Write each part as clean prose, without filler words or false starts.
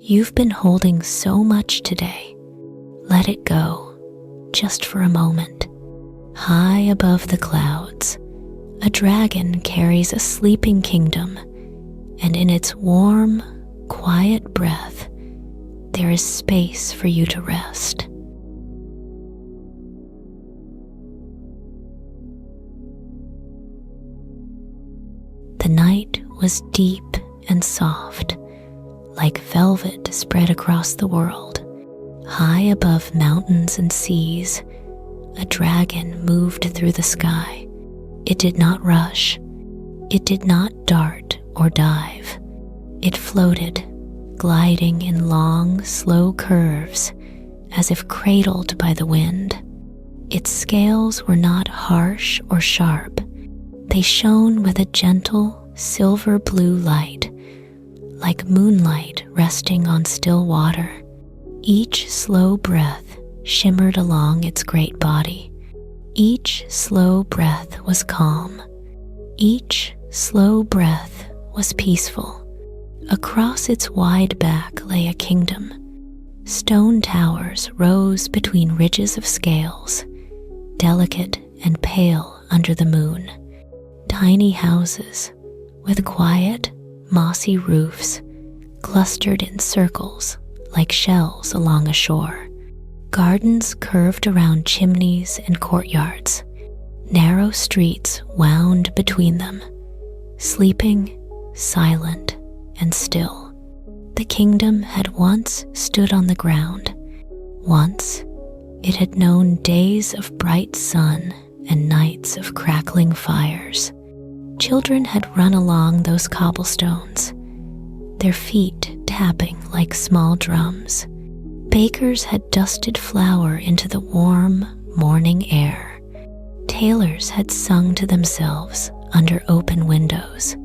You've been holding so much today. Let it go, just for a moment. High above the clouds, a dragon carries a sleeping kingdom, and in its warm, quiet breath, there is space for you to rest. The night was deep and soft, like velvet spread across the world. High above mountains and seas, a dragon moved through the sky. It did not rush. It did not dart or dive. It floated, gliding in long, slow curves, as if cradled by the wind. Its scales were not harsh or sharp. They shone with a gentle, silver blue light, like moonlight resting on still water. Each slow breath shimmered along its great body. Each slow breath was calm. Each slow breath was peaceful. Across its wide back lay a kingdom. Stone towers rose between ridges of scales, delicate and pale under the moon. Tiny houses with quiet, mossy roofs clustered in circles like shells along a shore. Gardens curved around chimneys and courtyards. Narrow streets wound between them, sleeping, silent, and still. The kingdom had once stood on the ground. Once, it had known days of bright sun and nights of crackling fires. Children had run along those cobblestones, their feet tapping like small drums. Bakers had dusted flour into the warm morning air. Tailors had sung to themselves under open windows.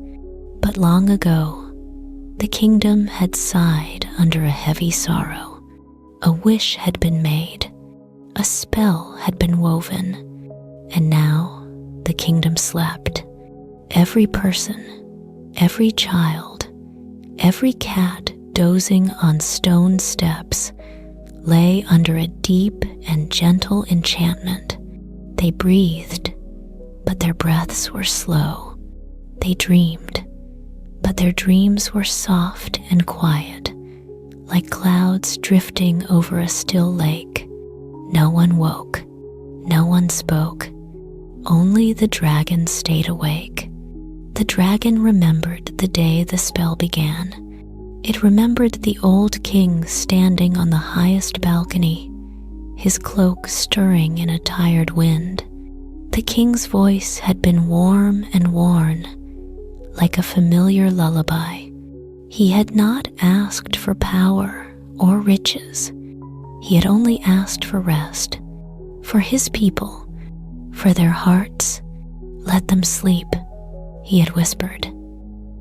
But long ago, the kingdom had sighed under a heavy sorrow. A wish had been made, a spell had been woven, and now the kingdom slept. Every person, every child, every cat dozing on stone steps lay under a deep and gentle enchantment. They breathed, but their breaths were slow. They dreamed, but their dreams were soft and quiet, like clouds drifting over a still lake. No one woke, no one spoke. Only the dragon stayed awake. The dragon remembered the day the spell began. It remembered the old king standing on the highest balcony, his cloak stirring in a tired wind. The king's voice had been warm and worn, like a familiar lullaby. He had not asked for power or riches. He had only asked for rest, for his people, for their hearts. Let them sleep, he had whispered.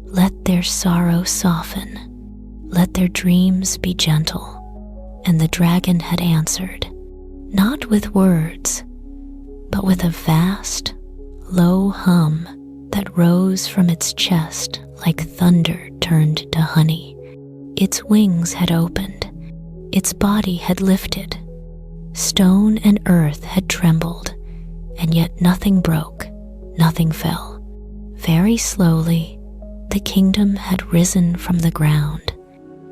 Let their sorrow soften. Let their dreams be gentle. And the dragon had answered, not with words, but with a vast, low hum that rose from its chest like thunder turned to honey. Its wings had opened. Its body had lifted. Stone and earth had trembled, and yet nothing broke, nothing fell. Very slowly, the kingdom had risen from the ground.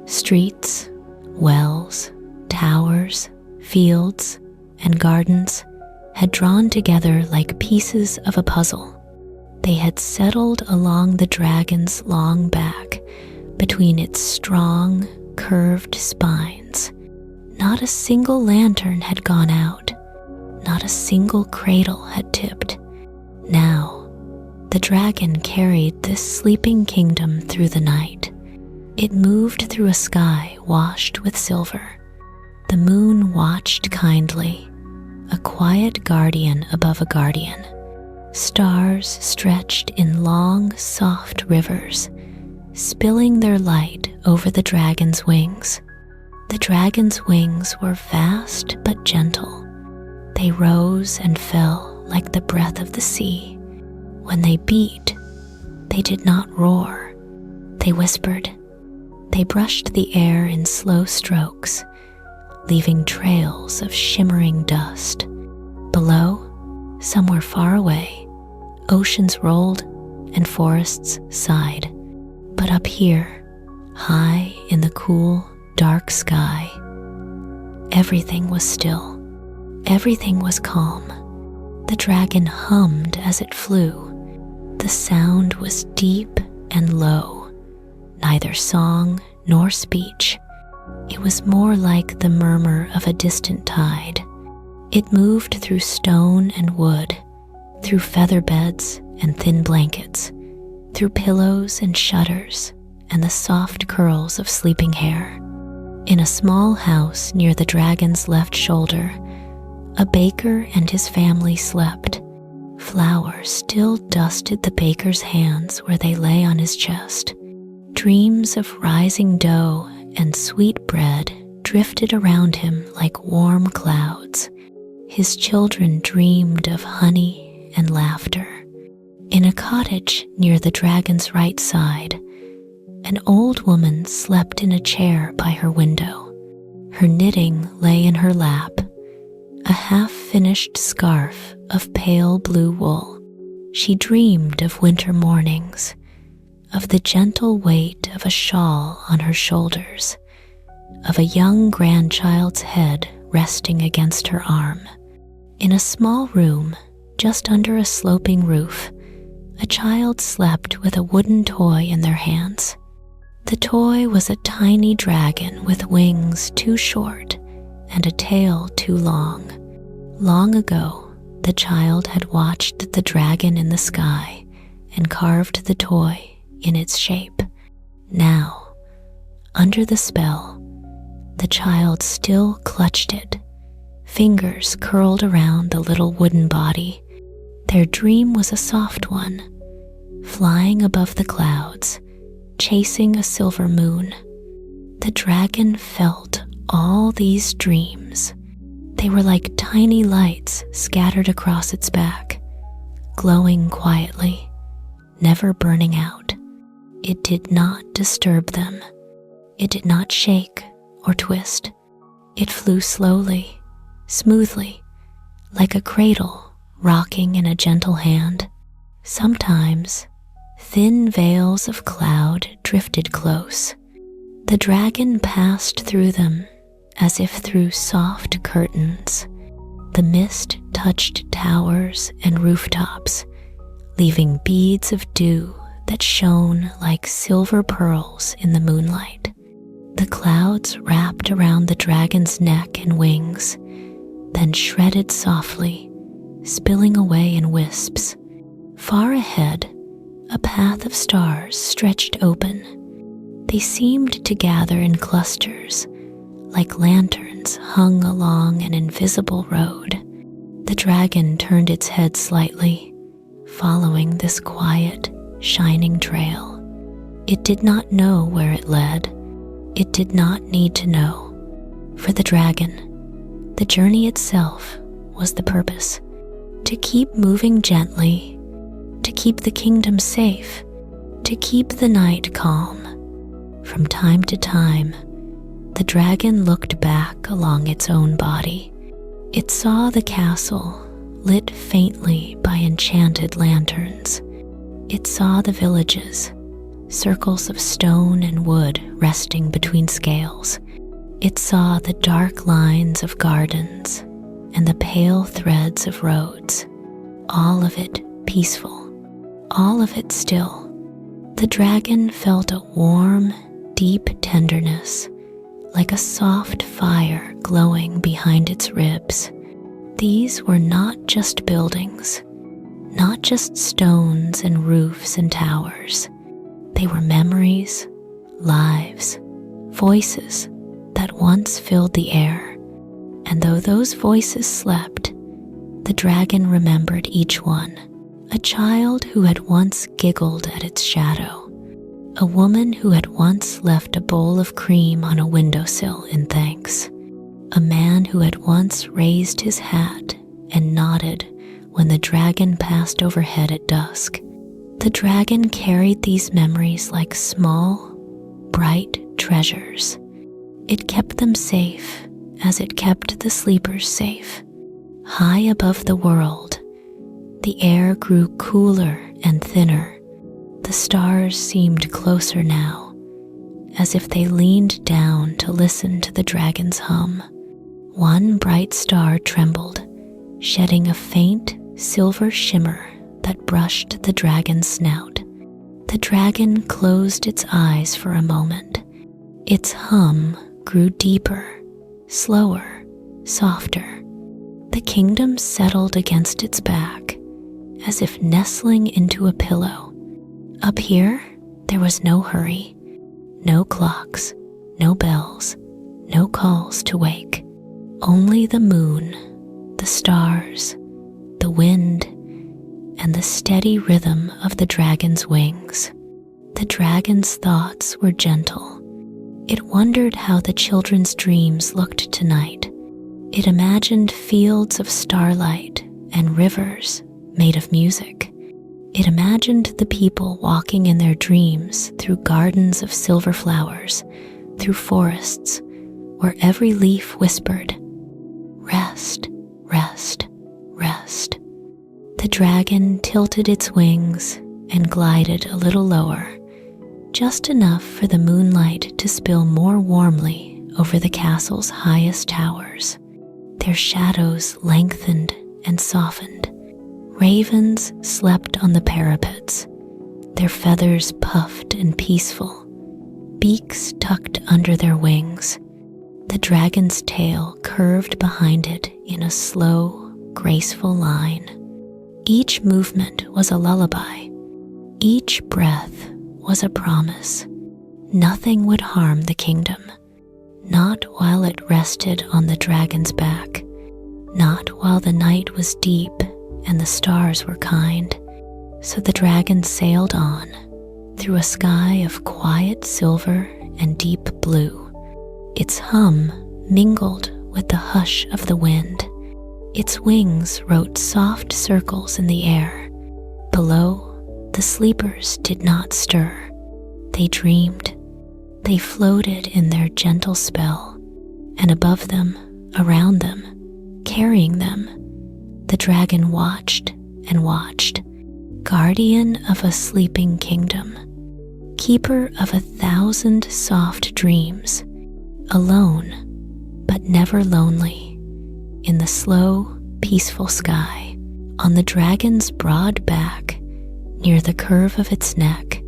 Streets, wells, towers, fields, and gardens had drawn together like pieces of a puzzle. They had settled along the dragon's long back, between its strong, curved spines. Not a single lantern had gone out. Not a single cradle had tipped. Now, the dragon carried this sleeping kingdom through the night. It moved through a sky washed with silver. The moon watched kindly, a quiet guardian above a guardian. Stars stretched in long, soft rivers, spilling their light over the dragon's wings. The dragon's wings were vast but gentle. They rose and fell like the breath of the sea. When they beat, they did not roar. They whispered. They They brushed the air in slow strokes, leaving trails of shimmering dust. Below, somewhere far away, oceans rolled and forests sighed. But up here, high in the cool, dark sky, everything was still. Everything was calm. The dragon hummed as it flew. The sound was deep and low, neither song nor speech. It was more like the murmur of a distant tide. It moved through stone and wood, through feather beds and thin blankets, through pillows and shutters and the soft curls of sleeping hair. In a small house near the dragon's left shoulder, a baker and his family slept. Flour still dusted the baker's hands where they lay on his chest. Dreams of rising dough and sweet bread drifted around him like warm clouds. His children dreamed of honey and laughter. In a cottage near the dragon's right side, an old woman slept in a chair by her window. Her knitting lay in her lap, a half-finished scarf of pale blue wool. She dreamed of winter mornings, of the gentle weight of a shawl on her shoulders, of a young grandchild's head resting against her arm. In a small room, just under a sloping roof, a child slept with a wooden toy in their hands. The toy was a tiny dragon with wings too short and a tail too long. Long ago, the child had watched the dragon in the sky and carved the toy in its shape. Now, under the spell, the child still clutched it, fingers curled around the little wooden body. Their dream was a soft one, flying above the clouds, chasing a silver moon. The dragon felt all these dreams. They were like tiny lights scattered across its back, glowing quietly, never burning out. It did not disturb them. It did not shake or twist. It flew slowly, smoothly, like a cradle rocking in a gentle hand. Sometimes, thin veils of cloud drifted close. The dragon passed through them as if through soft curtains. The mist touched towers and rooftops, leaving beads of dew that shone like silver pearls in the moonlight. The clouds wrapped around the dragon's neck and wings, then shredded softly, spilling away in wisps. Far ahead, a path of stars stretched open. They seemed to gather in clusters, like lanterns hung along an invisible road. The dragon turned its head slightly, following this quiet, shining trail. It did not know where it led. It did not need to know. For the dragon, the journey itself was the purpose. To keep moving gently, to keep the kingdom safe, to keep the night calm. From time to time, the dragon looked back along its own body. It saw the castle lit faintly by enchanted lanterns. It saw the villages, circles of stone and wood resting between scales. It saw the dark lines of gardens and the pale threads of roads, all of it peaceful, all of it still. The dragon felt a warm, deep tenderness, like a soft fire glowing behind its ribs. These were not just buildings, not just stones and roofs and towers. They were memories, lives, voices that once filled the air. And though those voices slept, the dragon remembered each one. A child who had once giggled at its shadow. A woman who had once left a bowl of cream on a windowsill in thanks. A man who had once raised his hat and nodded when the dragon passed overhead at dusk. The dragon carried these memories like small, bright treasures. It kept them safe as it kept the sleepers safe. High above the world, the air grew cooler and thinner. The stars seemed closer now, as if they leaned down to listen to the dragon's hum. One bright star trembled, shedding a faint silver shimmer that brushed the dragon's snout. The dragon closed its eyes for a moment. Its hum grew deeper, slower, softer. The kingdom settled against its back, as if nestling into a pillow. Up here, there was no hurry, no clocks, no bells, no calls to wake. Only the moon, the stars, the wind, and the steady rhythm of the dragon's wings. The dragon's thoughts were gentle. It wondered how the children's dreams looked tonight. It imagined fields of starlight and rivers made of music. It imagined the people walking in their dreams through gardens of silver flowers, through forests where every leaf whispered, "Rest, rest, rest." The dragon tilted its wings and glided a little lower, just enough for the moonlight to spill more warmly over the castle's highest towers. Their shadows lengthened and softened. Ravens slept on the parapets, their feathers puffed and peaceful, beaks tucked under their wings. The dragon's tail curved behind it in a slow, graceful line. Each movement was a lullaby. Each breath was a promise. Nothing would harm the kingdom, not while it rested on the dragon's back, not while the night was deep and the stars were kind. So the dragon sailed on through a sky of quiet silver and deep blue. Its hum mingled with the hush of the wind. Its wings wrote soft circles in the air. Below, the sleepers did not stir. They dreamed. They floated in their gentle spell, and above them, around them, carrying them, the dragon watched and watched, guardian of a sleeping kingdom, keeper of 1,000 soft dreams, alone, but never lonely, in the slow, peaceful sky. On the dragon's broad back, near the curve of its neck,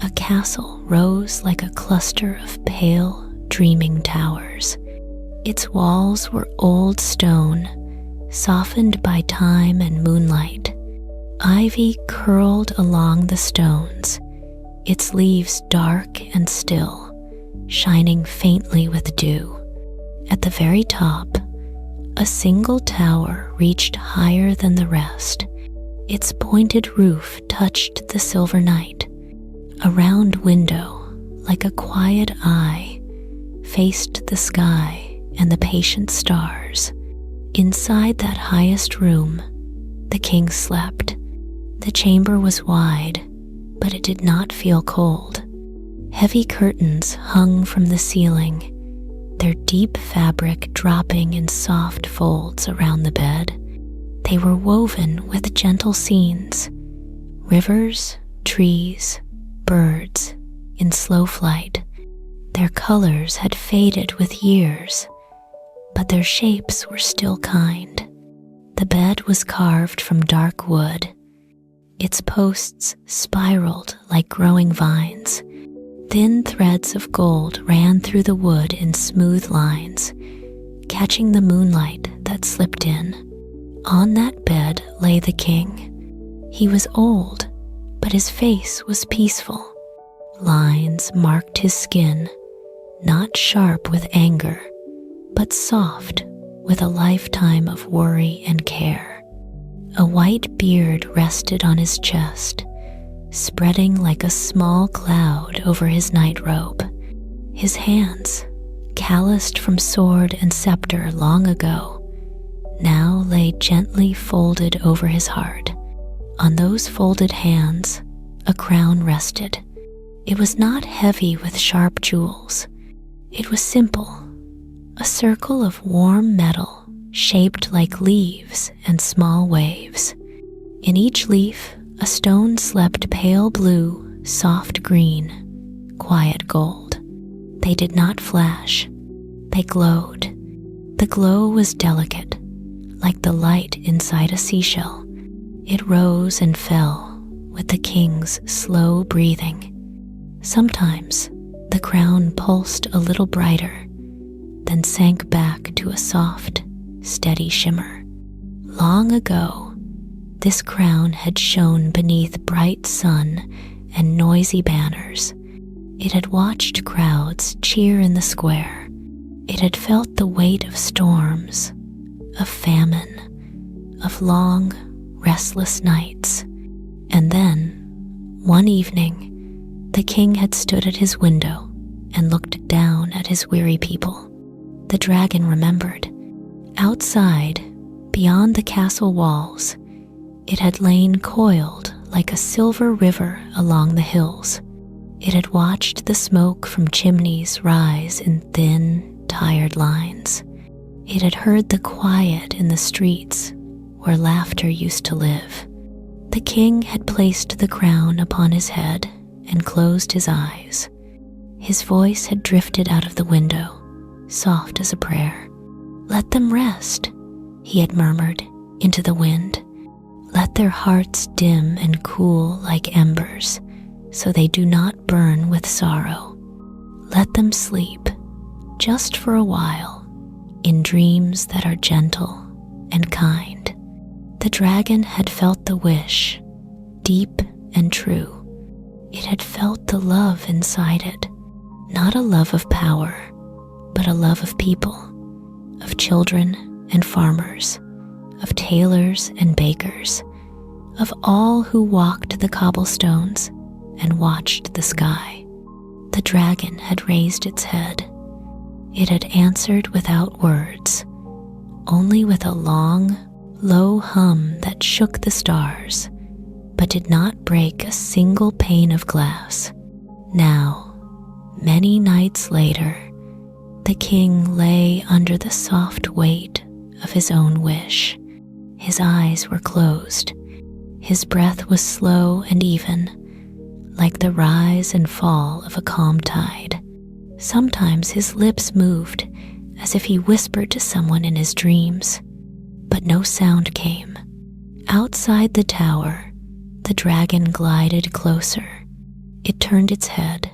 a castle rose like a cluster of pale, dreaming towers. Its walls were old stone, softened by time and moonlight. Ivy curled along the stones, its leaves dark and still, shining faintly with dew. At the very top, a single tower reached higher than the rest. Its pointed roof touched the silver night. A round window, like a quiet eye, faced the sky and the patient stars. Inside that highest room, the king slept. The chamber was wide, but it did not feel cold. Heavy curtains hung from the ceiling, their deep fabric dropping in soft folds around the bed. They were woven with gentle scenes, rivers, trees, birds in slow flight. Their colors had faded with years, but their shapes were still kind. The bed was carved from dark wood. Its posts spiraled like growing vines. Thin threads of gold ran through the wood in smooth lines, catching the moonlight that slipped in. On that bed lay the king. He was old, but his face was peaceful. Lines marked his skin, not sharp with anger, but soft with a lifetime of worry and care. A white beard rested on his chest, spreading like a small cloud over his night robe. His hands, calloused from sword and scepter long ago, now lay gently folded over his heart. On those folded hands, a crown rested, It was not heavy with sharp jewels. It was simple, a circle of warm metal shaped like leaves and small waves. In each leaf, a stone slept pale blue, soft green, quiet gold. They did not flash. They glowed. The glow was delicate, like the light inside a seashell. It rose and fell with the king's slow breathing. Sometimes the crown pulsed a little brighter, then sank back to a soft, steady shimmer. Long ago, this crown had shone beneath bright sun and noisy banners. It had watched crowds cheer in the square. It had felt the weight of storms, of famine, of long, restless nights. And then, one evening, the king had stood at his window and looked down at his weary people. The dragon remembered. Outside, beyond the castle walls, it had lain coiled like a silver river along the hills. It had watched the smoke from chimneys rise in thin, tired lines. It had heard the quiet in the streets where laughter used to live. The king had placed the crown upon his head and closed his eyes. His voice had drifted out of the window, soft as a prayer. "Let them rest," he had murmured into the wind. "Let their hearts dim and cool like embers, so they do not burn with sorrow. Let them sleep, just for a while, in dreams that are gentle and kind." The dragon had felt the wish, deep and true. It had felt the love inside it, not a love of power, but a love of people, of children and farmers, of tailors and bakers, of all who walked the cobblestones and watched the sky. The dragon had raised its head. It had answered without words, only with a long, low hum that shook the stars, but did not break a single pane of glass. Now, many nights later, the king lay under the soft weight of his own wish. His eyes were closed. His breath was slow and even, like the rise and fall of a calm tide. Sometimes his lips moved as if he whispered to someone in his dreams, but no sound came. Outside the tower, the dragon glided closer. It turned its head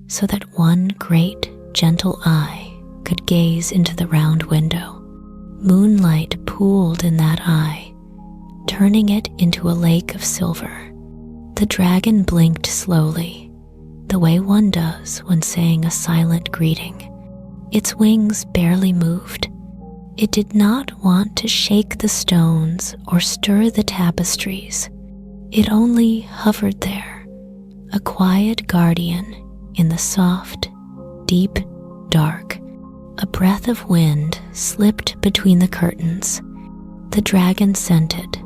so that one great, gentle eye could gaze into the round window. Moonlight pooled in that eye, turning it into a lake of silver. The dragon blinked slowly, the way one does when saying a silent greeting. Its wings barely moved. It did not want to shake the stones or stir the tapestries. It only hovered there, a quiet guardian in the soft, deep dark. A breath of wind slipped between the curtains. The dragon scented,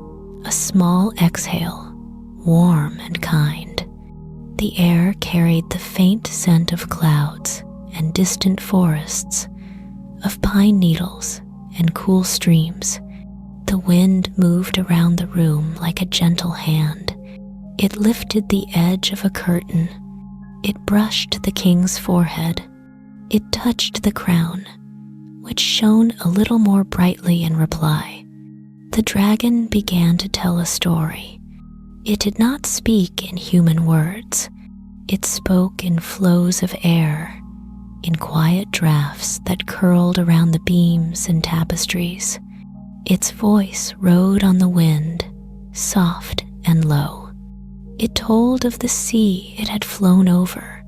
a small exhale, warm and kind. The air carried the faint scent of clouds and distant forests, of pine needles and cool streams. The wind moved around the room like a gentle hand. It lifted the edge of a curtain. It brushed the king's forehead. It touched the crown, which shone a little more brightly in reply. The dragon began to tell a story. It did not speak in human words. It spoke in flows of air, in quiet drafts that curled around the beams and tapestries. Its voice rode on the wind, soft and low. It told of the sea it had flown over,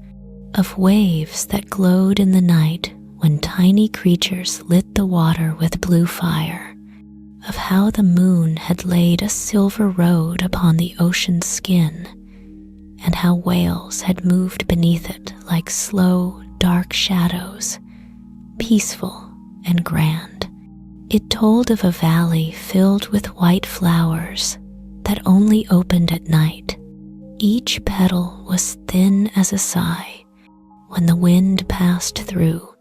of waves that glowed in the night when tiny creatures lit the water with blue fire, of how the moon had laid a silver road upon the ocean's skin, and how whales had moved beneath it like slow, dark shadows, peaceful and grand. It told of a valley filled with white flowers that only opened at night, Each petal was thin as a sigh. When the wind passed through,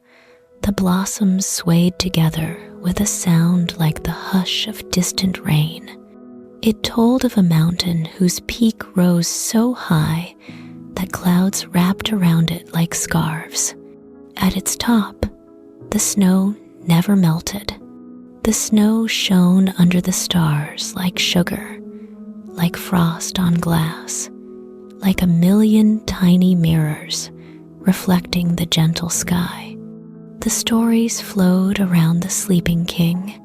the blossoms swayed together with a sound like the hush of distant rain. It told of a mountain whose peak rose so high that clouds wrapped around it like scarves. At its top, the snow never melted. The snow shone under the stars like sugar, like frost on glass, like a million tiny mirrors reflecting the gentle sky. The stories flowed around the sleeping king.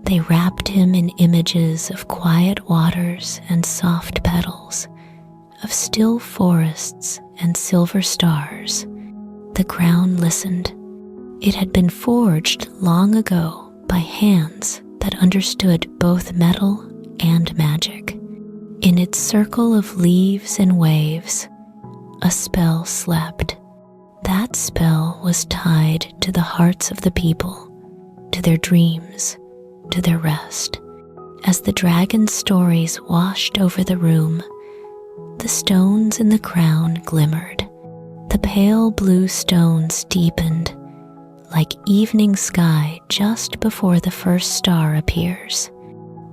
They wrapped him in images of quiet waters and soft petals, of still forests and silver stars. The crown listened. It had been forged long ago by hands that understood both metal and magic. In its circle of leaves and waves, a spell slept. That spell was tied to the hearts of the people, to their dreams, to their rest. As the dragon's stories washed over the room, the stones in the crown glimmered. The pale blue stones deepened, like evening sky just before the first star appears.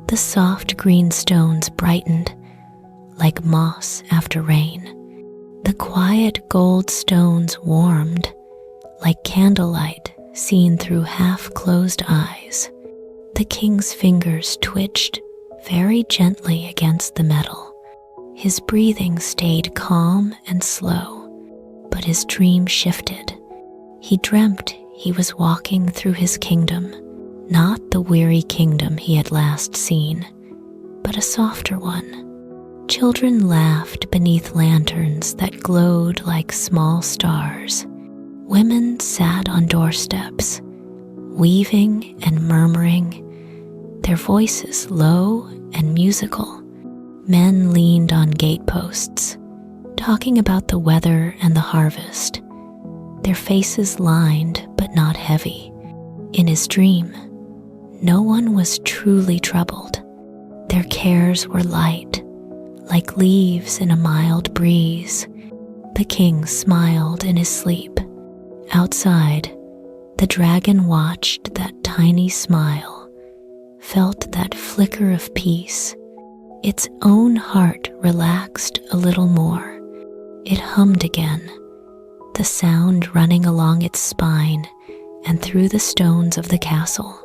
The soft green stones brightened, like moss after rain. The quiet gold stones warmed, like candlelight seen through half-closed eyes. The king's fingers twitched very gently against the metal. His breathing stayed calm and slow, but his dream shifted. He dreamt he was walking through his kingdom, not the weary kingdom he had last seen, but a softer one. Children laughed beneath lanterns that glowed like small stars. Women sat on doorsteps, weaving and murmuring, their voices low and musical. Men leaned on gateposts, talking about the weather and the harvest, their faces lined but not heavy. In his dream, no one was truly troubled. Their cares were light, like leaves in a mild breeze. The king smiled in his sleep. Outside, the dragon watched that tiny smile, felt that flicker of peace. Its own heart relaxed a little more. It hummed again, the sound running along its spine and through the stones of the castle.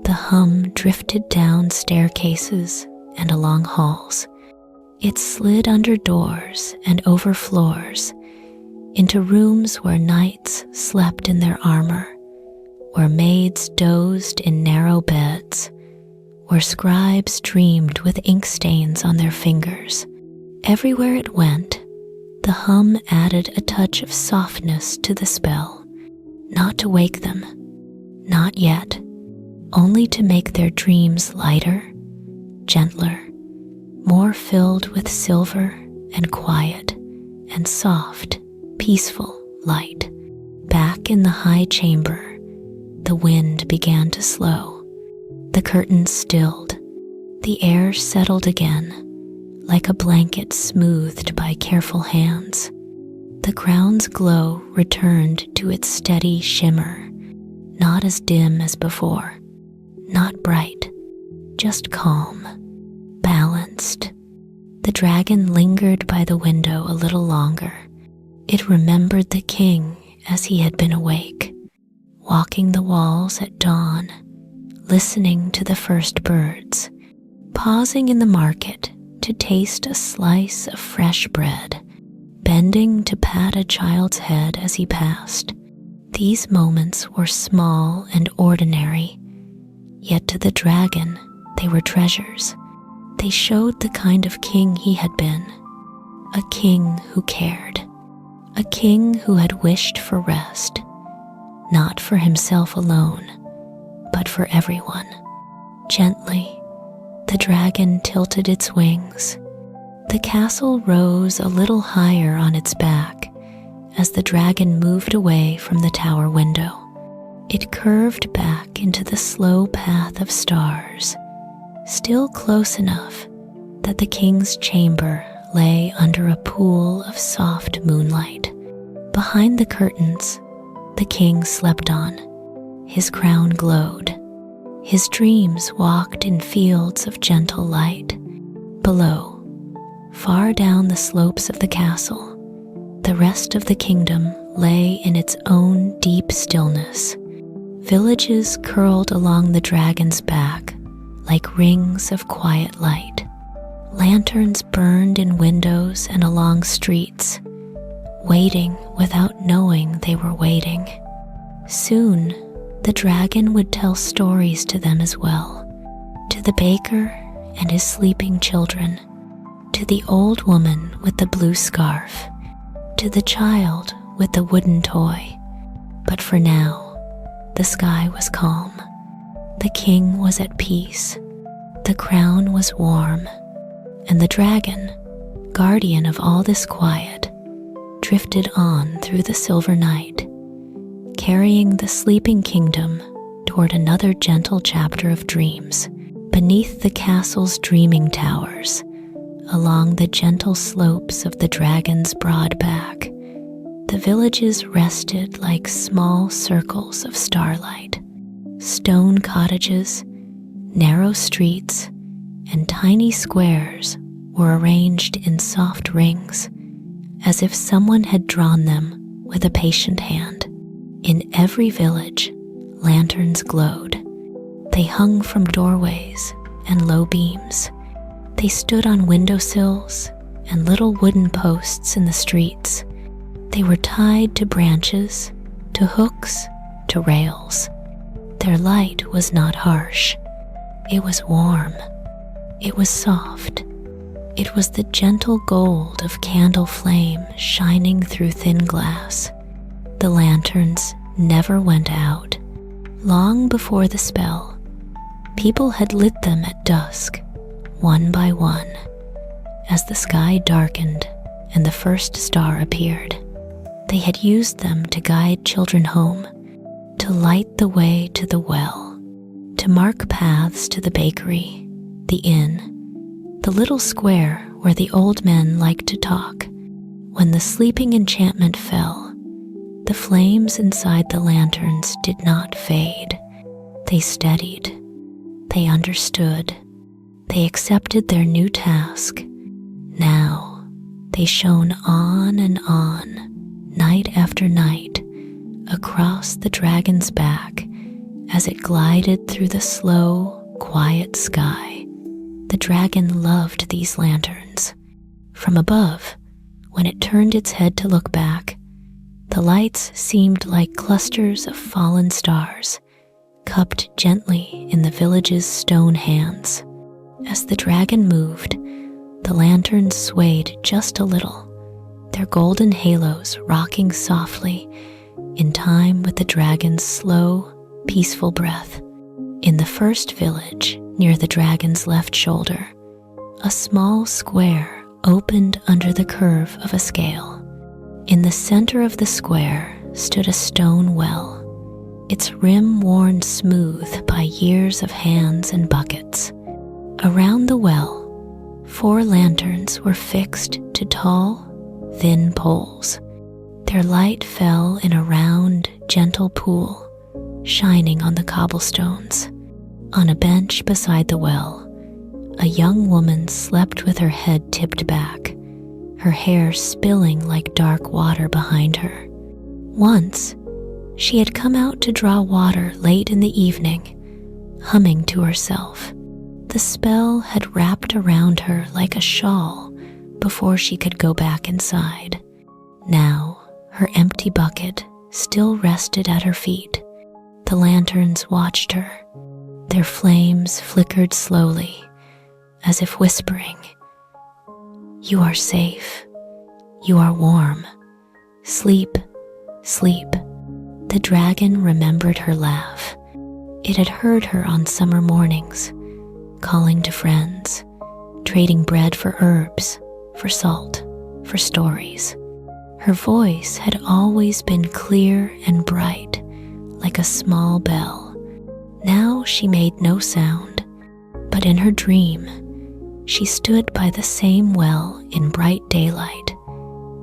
The hum drifted down staircases and along halls. It slid under doors and over floors, into rooms where knights slept in their armor, where maids dozed in narrow beds, where scribes dreamed with ink stains on their fingers. Everywhere it went, the hum added a touch of softness to the spell, not to wake them, not yet, only to make their dreams lighter, gentler, more filled with silver and quiet and soft, peaceful light. Back in the high chamber, the wind began to slow. The curtains stilled. The air settled again, like a blanket smoothed by careful hands. The crown's glow returned to its steady shimmer, not as dim as before, not bright, just calm, balanced. The dragon lingered by the window a little longer. It remembered the king as he had been awake, walking the walls at dawn, listening to the first birds, pausing in the market to taste a slice of fresh bread, bending to pat a child's head as he passed. These moments were small and ordinary, yet to the dragon they were treasures. They showed the kind of king he had been, a king who cared, a king who had wished for rest, not for himself alone, but for everyone. Gently, the dragon tilted its wings. The castle rose a little higher on its back as the dragon moved away from the tower window. It curved back into the slow path of stars, still close enough that the king's chamber lay under a pool of soft moonlight. Behind the curtains, the king slept on. His crown glowed. His dreams walked in fields of gentle light. Below, far down the slopes of the castle, the rest of the kingdom lay in its own deep stillness. Villages curled along the dragon's back like rings of quiet light. Lanterns burned in windows and along streets, waiting without knowing they were waiting. Soon, the dragon would tell stories to them as well, to the baker and his sleeping children, to the old woman with the blue scarf, to the child with the wooden toy. But for now, the sky was calm. The king was at peace. The crown was warm. And the dragon, guardian of all this quiet, drifted on through the silver night, carrying the sleeping kingdom toward another gentle chapter of dreams. Beneath the castle's dreaming towers, along the gentle slopes of the dragon's broad back, the villages rested like small circles of starlight. Stone cottages, narrow streets, and tiny squares were arranged in soft rings, as if someone had drawn them with a patient hand. In every village, lanterns glowed. They hung from doorways and low beams. They stood on windowsills and little wooden posts in the streets. They were tied to branches, to hooks, to rails. Their light was not harsh. It was warm. It was soft. It was the gentle gold of candle flame shining through thin glass. The lanterns never went out. Long before the spell, people had lit them at dusk, one by one, as the sky darkened and the first star appeared. They had used them to guide children home, to light the way to the well, to mark paths to the bakery, the inn, the little square where the old men liked to talk. When the sleeping enchantment fell, the flames inside the lanterns did not fade. They steadied. They understood. They accepted their new task. Now they shone on and on, night after night, across the dragon's back as it glided through the slow, quiet sky. The dragon loved these lanterns. From above, when it turned its head to look back, the lights seemed like clusters of fallen stars, cupped gently in the village's stone hands. As the dragon moved, the lanterns swayed just a little, their golden halos rocking softly in time with the dragon's slow, peaceful breath. In the first village, near the dragon's left shoulder, a small square opened under the curve of a scale. In the center of the square stood a stone well, its rim worn smooth by years of hands and buckets. Around the well, 4 lanterns were fixed to tall, thin poles. Their light fell in a round, gentle pool, shining on the cobblestones. On a bench beside the well, a young woman slept with her head tipped back, her hair spilling like dark water behind her. Once, she had come out to draw water late in the evening, humming to herself. The spell had wrapped around her like a shawl before she could go back inside. Now, her empty bucket still rested at her feet. The lanterns watched her. Their flames flickered slowly, as if whispering, "You are safe. You are warm. Sleep, sleep." The dragon remembered her laugh. It had heard her on summer mornings, calling to friends, trading bread for herbs, for salt, for stories. Her voice had always been clear and bright, like a small bell. Now she made no sound, but in her dream, She stood by the same well in bright daylight,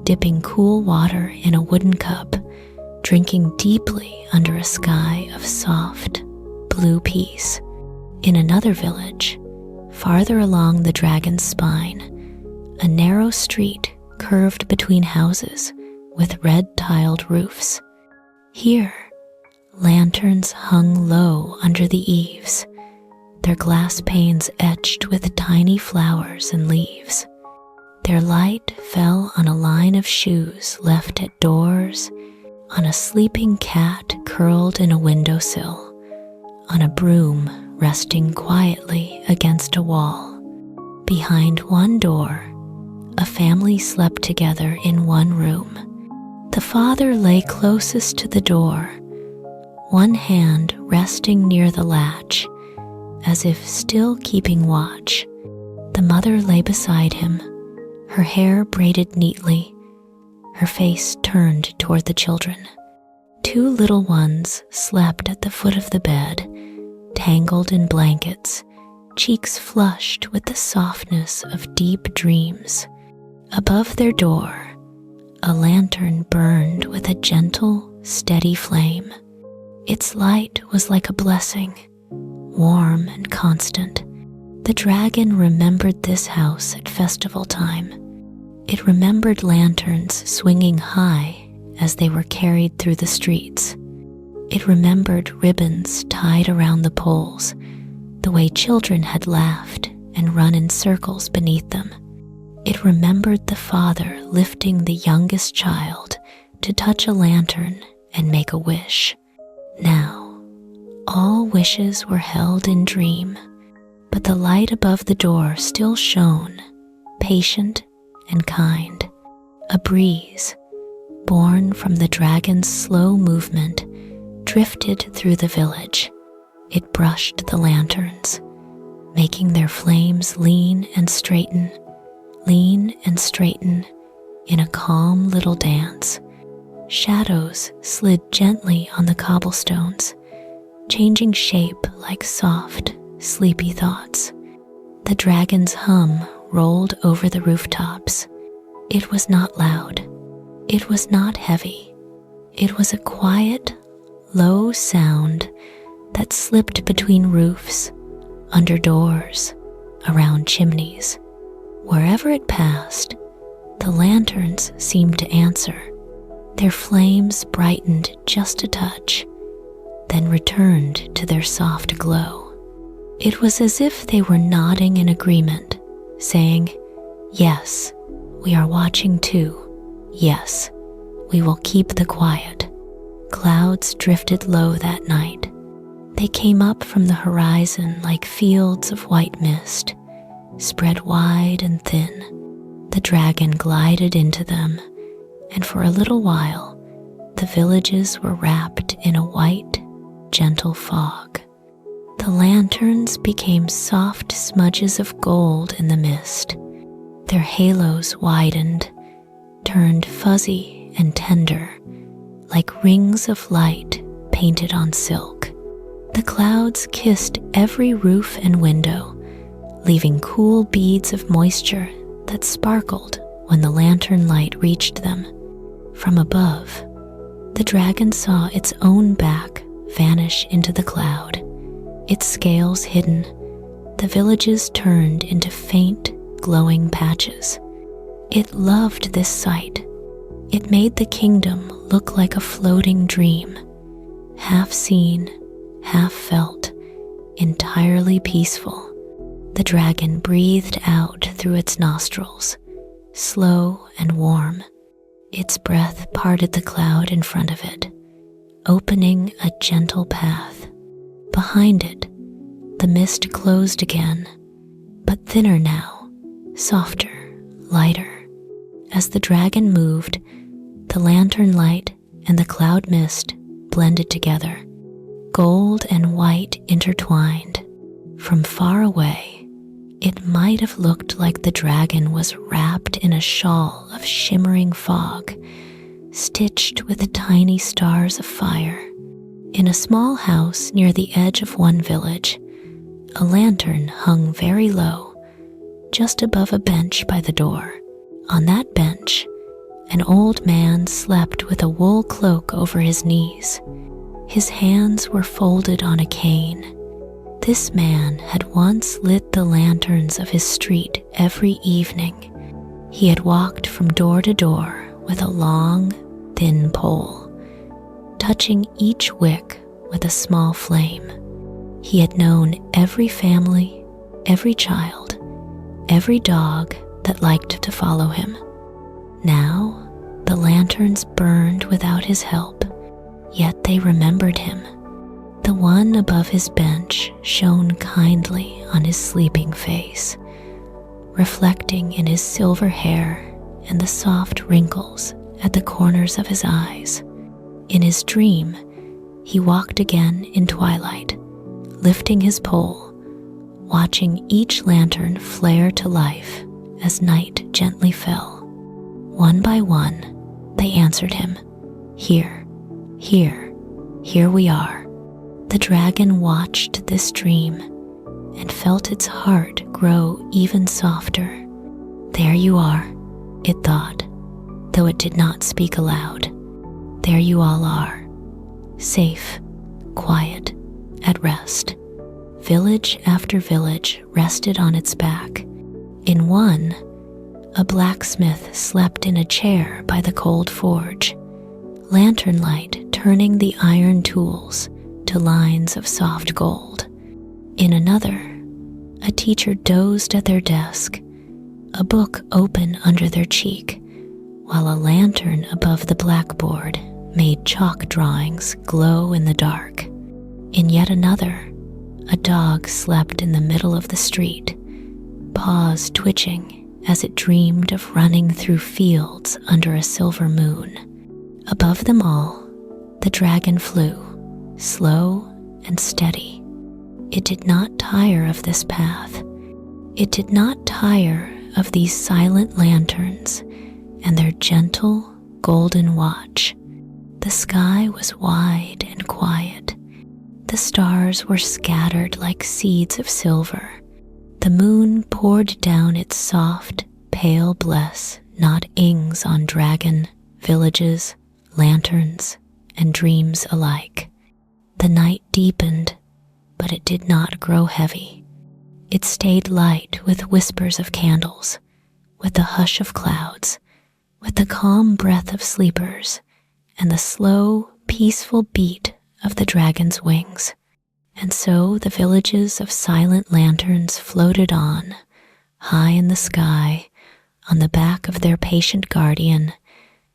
dipping cool water in a wooden cup, drinking deeply under a sky of soft, blue peace. In another village, farther along the dragon's spine, a narrow street curved between houses with red-tiled roofs. Here, lanterns hung low under the eaves, their glass panes etched with tiny flowers and leaves. Their light fell on a line of shoes left at doors, on a sleeping cat curled in a windowsill, on a broom resting quietly against a wall. Behind one door, a family slept together in one room. The father lay closest to the door, one hand resting near the latch, as if still keeping watch. The mother lay beside him, her hair braided neatly, her face turned toward the children. Two little ones slept at the foot of the bed, tangled in blankets, cheeks flushed with the softness of deep dreams. Above their door, a lantern burned with a gentle, steady flame. Its light was like a blessing, warm and constant. The dragon remembered this house at festival time. It remembered lanterns swinging high as they were carried through the streets. It remembered ribbons tied around the poles, the way children had laughed and run in circles beneath them. It remembered the father lifting the youngest child to touch a lantern and make a wish. Now, all wishes were held in dream, but the light above the door still shone, patient and kind. A breeze, born from the dragon's slow movement, drifted through the village. It brushed the lanterns, making their flames lean and straighten in a calm little dance. Shadows slid gently on the cobblestones, changing shape like soft, sleepy thoughts. The dragon's hum rolled over the rooftops. It was not loud. It was not heavy. It was a quiet, low sound that slipped between roofs, under doors, around chimneys. Wherever it passed, the lanterns seemed to answer. Their flames brightened just a touch, then returned to their soft glow. It was as if they were nodding in agreement, saying, "Yes, we are watching too. Yes, we will keep the quiet." Clouds drifted low that night. They came up from the horizon like fields of white mist, spread wide and thin. The dragon glided into them, and for a little while, the villages were wrapped in a white, gentle fog. The lanterns became soft smudges of gold in the mist. Their halos widened, turned fuzzy and tender, like rings of light painted on silk. The clouds kissed every roof and window, leaving cool beads of moisture that sparkled when the lantern light reached them. From above, the dragon saw its own back vanish into the cloud, its scales hidden. The villages turned into faint, glowing patches. It loved this sight. It made the kingdom look like a floating dream, half seen, half felt, entirely peaceful. The dragon breathed out through its nostrils, slow and warm. Its breath parted the cloud in front of it, opening a gentle path. Behind it, the mist closed again, but thinner now, softer, lighter. As the dragon moved, the lantern light and the cloud mist blended together, gold and white intertwined. From far away, it might have looked like the dragon was wrapped in a shawl of shimmering fog, stitched with tiny stars of fire. In a small house near the edge of one village, a lantern hung very low, just above a bench by the door. On that bench, an old man slept with a wool cloak over his knees. His hands were folded on a cane. This man had once lit the lanterns of his street every evening. He had walked from door to door with a long, thin pole, touching each wick with a small flame. He had known every family, every child, every dog that liked to follow him. Now, the lanterns burned without his help, yet they remembered him. The one above his bench shone kindly on his sleeping face, reflecting in his silver hair and the soft wrinkles at the corners of his eyes. In his dream, he walked again in twilight, lifting his pole, watching each lantern flare to life as night gently fell. One by one, they answered him, "Here, here, here we are." The dragon watched this dream and felt its heart grow even softer. "There you are," it thought, though it did not speak aloud. "There you all are, safe, quiet, at rest." Village after village rested on its back. In one, a blacksmith slept in a chair by the cold forge, lantern light turning the iron tools to lines of soft gold. In another, a teacher dozed at their desk, a book open under their cheek, while a lantern above the blackboard made chalk drawings glow in the dark. In yet another, a dog slept in the middle of the street, paws twitching as it dreamed of running through fields under a silver moon. Above them all, the dragon flew, slow and steady. It did not tire of this path. It did not tire of these silent lanterns and their gentle golden watch. The sky was wide and quiet. The stars were scattered like seeds of silver. The moon poured down its soft, pale bless, not ings on dragon, villages, lanterns, and dreams alike. The night deepened, but it did not grow heavy. It stayed light with whispers of candles, with the hush of clouds, with the calm breath of sleepers, and the slow, peaceful beat of the dragon's wings. And so the villages of silent lanterns floated on, high in the sky, on the back of their patient guardian,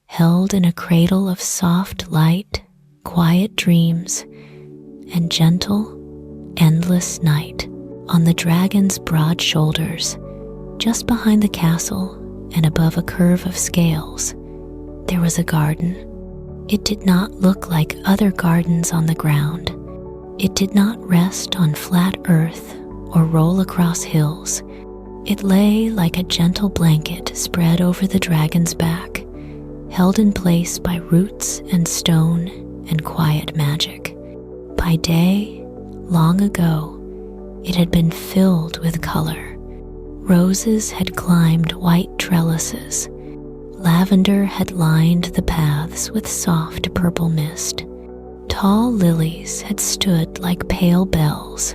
held in a cradle of soft light, quiet dreams, and gentle, endless night. On the dragon's broad shoulders, just behind the castle and above a curve of scales, there was a garden. It did not look like other gardens on the ground. It did not rest on flat earth or roll across hills. It lay like a gentle blanket spread over the dragon's back, held in place by roots and stone and quiet magic. By day, long ago, it had been filled with color. Roses had climbed white trellises. Lavender had lined the paths with soft purple mist. Tall lilies had stood like pale bells,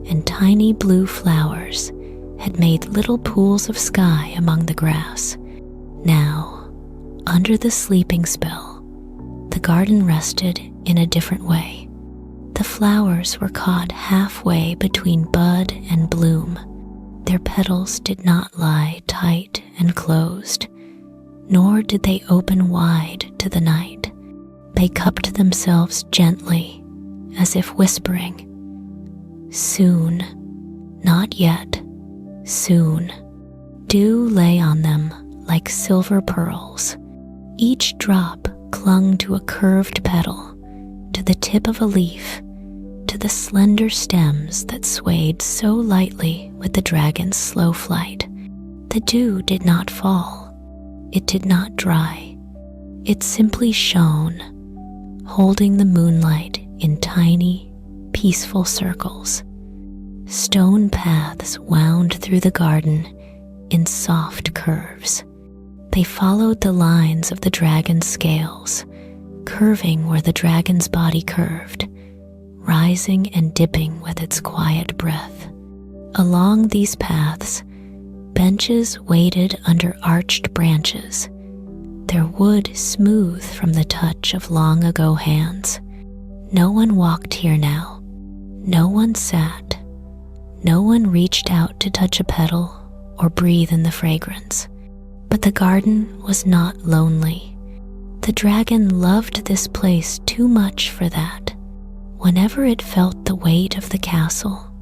and tiny blue flowers had made little pools of sky among the grass. Now, under the sleeping spell, the garden rested in a different way. The flowers were caught halfway between bud and bloom. Their petals did not lie tight and closed, nor did they open wide to the night. They cupped themselves gently, as if whispering, "Soon, not yet, soon." Dew lay on them like silver pearls. Each drop clung to a curved petal, to the tip of a leaf, to the slender stems that swayed so lightly with the dragon's slow flight. The dew did not fall. It did not dry. It simply shone, holding the moonlight in tiny, peaceful circles. Stone paths wound through the garden in soft curves. They followed the lines of the dragon's scales, curving where the dragon's body curved, rising and dipping with its quiet breath. Along these paths, benches waited under arched branches, their wood smooth from the touch of long ago hands. No one walked here now. No one sat. No one reached out to touch a petal or breathe in the fragrance. But the garden was not lonely. The dragon loved this place too much for that. Whenever it felt the weight of the castle,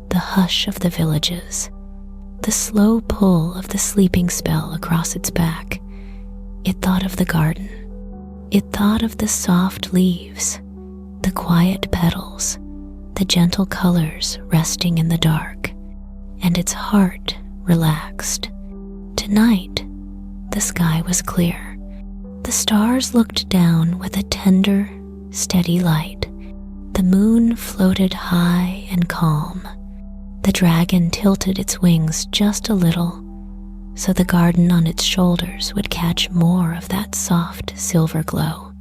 the hush of the villages, the slow pull of the sleeping spell across its back, it thought of the garden. It thought of the soft leaves, the quiet petals, the gentle colors resting in the dark, and its heart relaxed. Tonight, the sky was clear. The stars looked down with a tender, steady light. The moon floated high and calm. The dragon tilted its wings just a little, so the garden on its shoulders would catch more of that soft silver glow.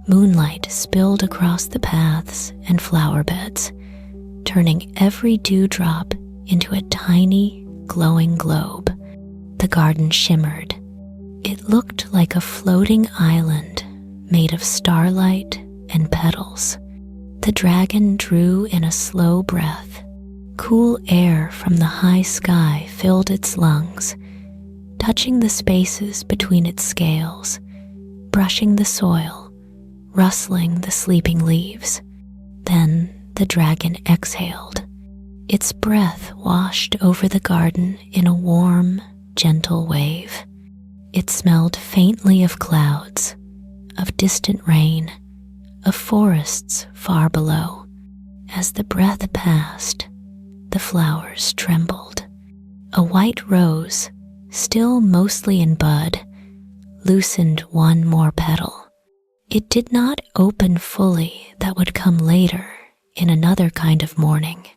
Moonlight spilled across the paths and flower beds, turning every dewdrop into a tiny, glowing globe. The garden shimmered. It looked like a floating island made of starlight and petals. The dragon drew in a slow breath. Cool air from the high sky filled its lungs, touching the spaces between its scales, brushing the soil, rustling the sleeping leaves. Then the dragon exhaled. Its breath washed over the garden in a warm, gentle wave. It smelled faintly of clouds, of distant rain, of forests far below. As the breath passed, the flowers trembled. A white rose, still mostly in bud, loosened one more petal. It did not open fully, that would come later in another kind of morning,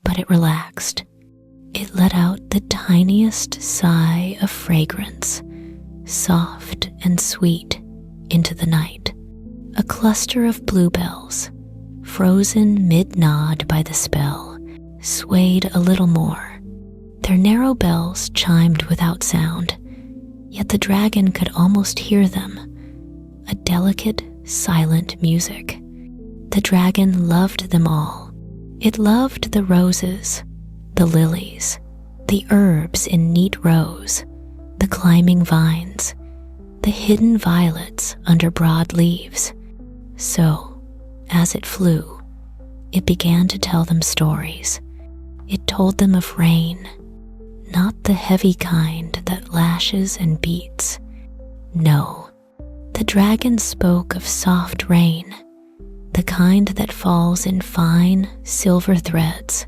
but it relaxed. It let out the tiniest sigh of fragrance, soft and sweet, into the night. A cluster of bluebells, frozen mid-nod by the spell, swayed a little more. Their narrow bells chimed without sound, yet the dragon could almost hear them, a delicate, silent music. The dragon loved them all. It loved the roses, the lilies, the herbs in neat rows, the climbing vines, the hidden violets under broad leaves. So, as it flew, it began to tell them stories. It told them of rain, not the heavy kind that lashes and beats. No, the dragon spoke of soft rain, the kind that falls in fine silver threads,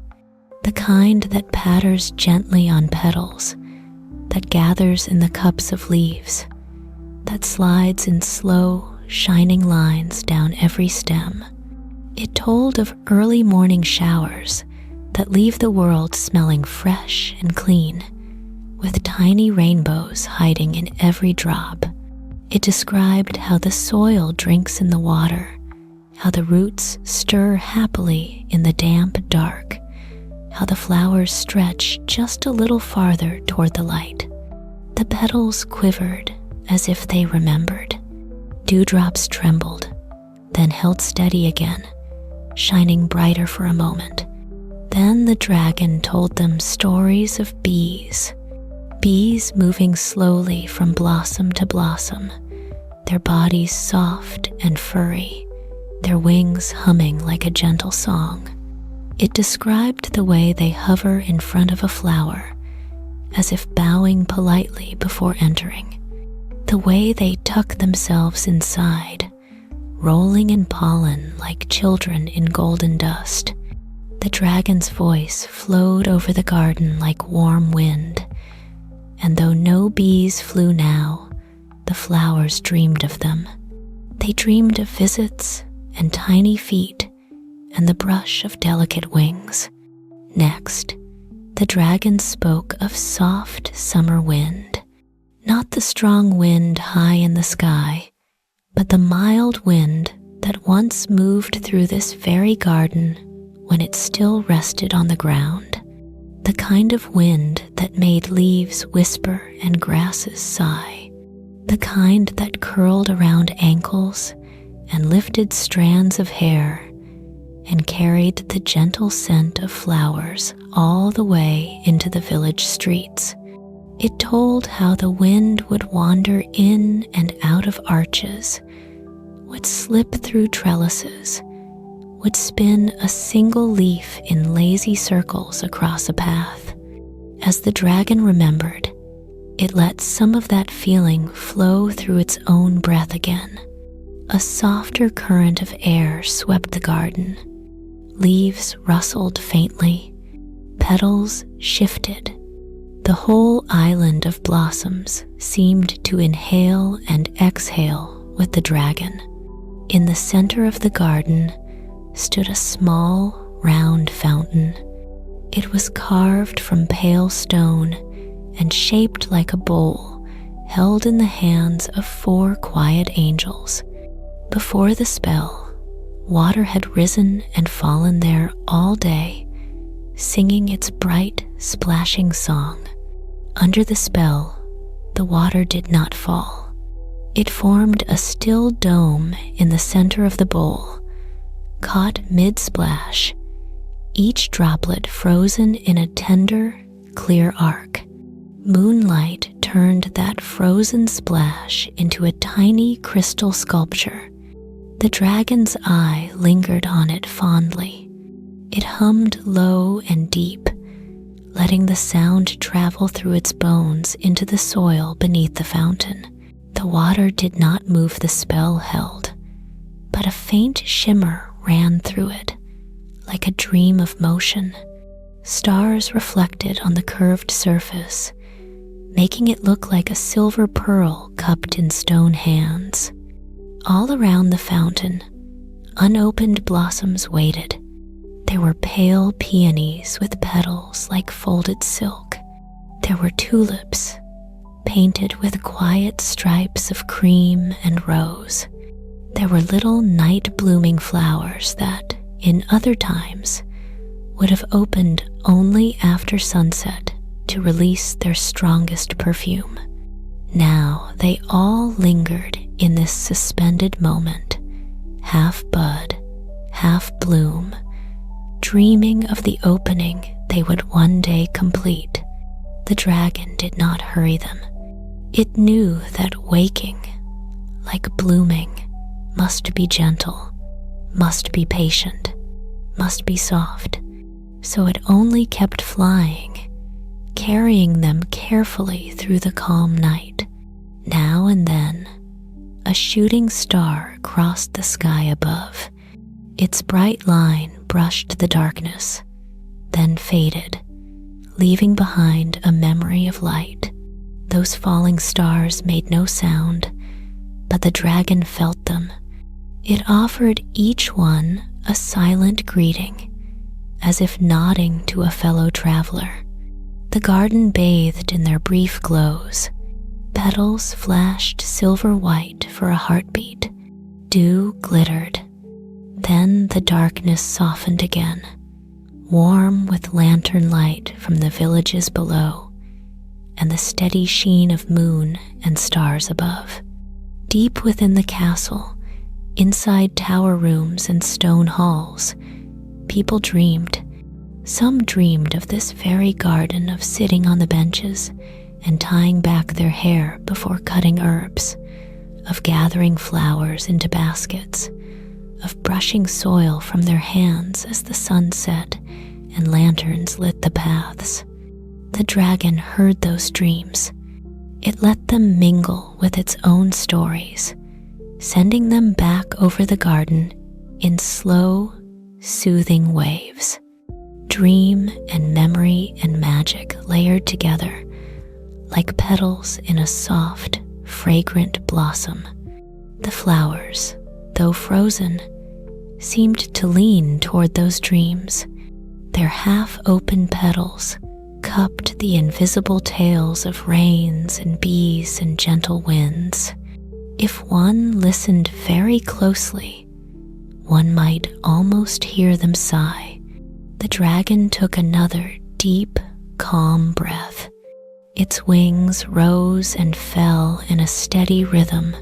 the kind that patters gently on petals, that gathers in the cups of leaves, that slides in slow, shining lines down every stem. It told of early morning showers that leave the world smelling fresh and clean, with tiny rainbows hiding in every drop. It described how the soil drinks in the water, how the roots stir happily in the damp dark, how the flowers stretch just a little farther toward the light. The petals quivered as if they remembered. Dewdrops trembled, then held steady again, shining brighter for a moment. Then the dragon told them stories of bees moving slowly from blossom to blossom, their bodies soft and furry, their wings humming like a gentle song. It described the way they hover in front of a flower, as if bowing politely before entering, the way they tuck themselves inside, rolling in pollen like children in golden dust. The dragon's voice flowed over the garden like warm wind, and though no bees flew now, the flowers dreamed of them. They dreamed of visits and tiny feet and the brush of delicate wings. Next, the The dragon spoke of soft summer wind, not the strong wind high in the sky, but the mild wind that once moved through this very garden when it still rested on the ground, the kind of wind that made leaves whisper and grasses sigh, the kind that curled around ankles and lifted strands of hair and carried the gentle scent of flowers all the way into the village streets. It told how the wind would wander in and out of arches, would slip through trellises, would spin a single leaf in lazy circles across a path. As the dragon remembered, it let some of that feeling flow through its own breath again. A softer current of air swept the garden. Leaves rustled faintly, petals shifted. The whole island of blossoms seemed to inhale and exhale with the dragon. In the center of the garden stood a small, round fountain. It was carved from pale stone and shaped like a bowl held in the hands of 4 quiet angels. Before the spell, water had risen and fallen there all day, singing its bright, splashing song. Under the spell, the water did not fall. It formed a still dome in the center of the bowl, caught mid-splash, each droplet frozen in a tender, clear arc. Moonlight turned that frozen splash into a tiny crystal sculpture. The dragon's eye lingered on it fondly. It hummed low and deep, letting the sound travel through its bones into the soil beneath the fountain. The water did not move the spell held, but a faint shimmer ran through it, like a dream of motion. Stars reflected on the curved surface, making it look like a silver pearl cupped in stone hands. All around the fountain, unopened blossoms waited. There were pale peonies with petals like folded silk. There were tulips, painted with quiet stripes of cream and rose. There were little night-blooming flowers that, in other times, would have opened only after sunset to release their strongest perfume. Now they all lingered in this suspended moment, half bud, half bloom, dreaming of the opening they would one day complete. The dragon did not hurry them. It knew that waking, like blooming, must be gentle, must be patient, must be soft, so it only kept flying, carrying them carefully through the calm night. Now and then, a shooting star crossed the sky above. Its bright line brushed the darkness, then faded, leaving behind a memory of light. Those falling stars made no sound, but the dragon felt them. It offered each one a silent greeting, as if nodding to a fellow traveler. The garden bathed in their brief glows. Petals flashed silver white for a heartbeat. Dew glittered. Then the darkness softened again, warm with lantern light from the villages below and the steady sheen of moon and stars above. Deep within the castle, inside tower rooms and stone halls, people dreamed. Some dreamed of this very garden, of sitting on the benches and tying back their hair before cutting herbs, of gathering flowers into baskets, of brushing soil from their hands as the sun set and lanterns lit the paths. The dragon heard those dreams. It let them mingle with its own stories, sending them back over the garden in slow, soothing waves. Dream and memory and magic layered together like petals in a soft, fragrant blossom. The flowers, though frozen, seemed to lean toward those dreams, their half-open petals cupped the invisible tails of rains and bees and gentle winds. If one listened very closely, one might almost hear them sigh. The dragon took another deep, calm breath. Its wings rose and fell in a steady rhythm,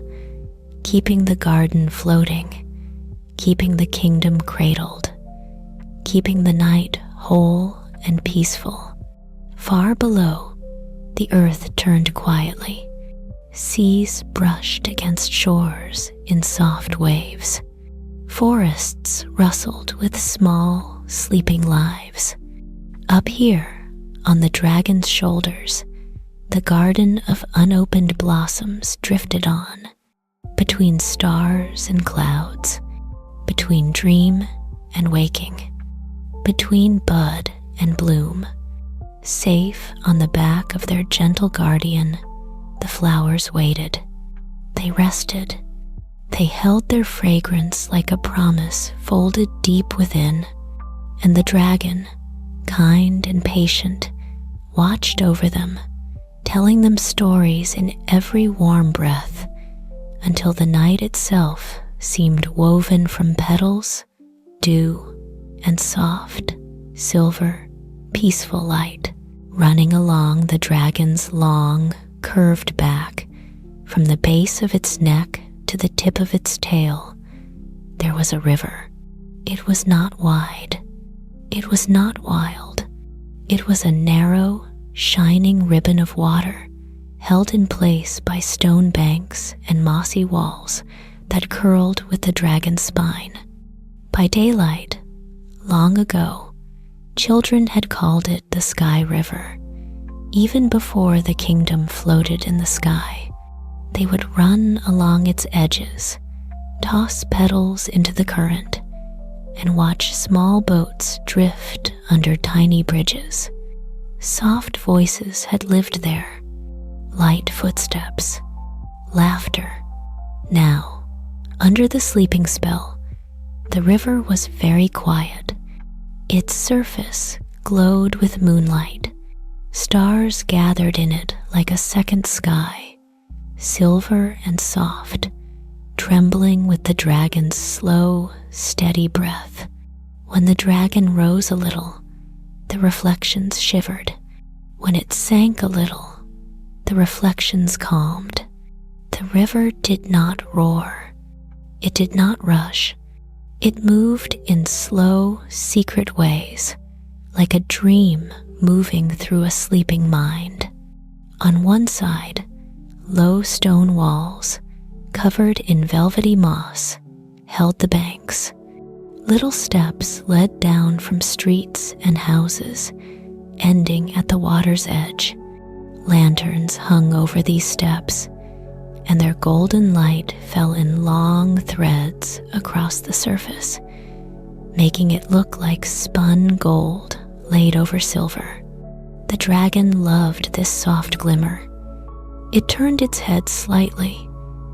keeping the garden floating, keeping the kingdom cradled, keeping the night whole and peaceful. Far below, the earth turned quietly. Seas brushed against shores in soft waves. Forests rustled with small, sleeping lives. Up here, on the dragon's shoulders, the garden of unopened blossoms drifted on, between stars and clouds, between dream and waking, between bud and bloom. Safe on the back of their gentle guardian, the flowers waited. They rested. They held their fragrance like a promise folded deep within, and the dragon, kind and patient, watched over them, telling them stories in every warm breath, until the night itself seemed woven from petals, dew, and soft, silver, peaceful light. Running along the dragon's long, curved back, from the base of its neck to the tip of its tail, there was a river. It was not wide. It was not wild. It was a narrow, shining ribbon of water, held in place by stone banks and mossy walls that curled with the dragon's spine. By daylight, long ago, children had called it the Sky River. Even before the kingdom floated in the sky, they would run along its edges, toss petals into the current, and watch small boats drift under tiny bridges. Soft voices had lived there, light footsteps, laughter. Now, under the sleeping spell, the river was very quiet. Its surface glowed with moonlight. Stars gathered in it like a second sky, silver and soft, trembling with the dragon's slow, steady breath. When the dragon rose a little, the reflections shivered. When it sank a little, the reflections calmed. The river did not roar. It did not rush. It moved in slow, secret ways, like a dream moving through a sleeping mind. On one side, low stone walls, covered in velvety moss, held the banks. Little steps led down from streets and houses, ending at the water's edge. Lanterns hung over these steps, and their golden light fell in long threads across the surface, making it look like spun gold laid over silver. The dragon loved this soft glimmer. It turned its head slightly,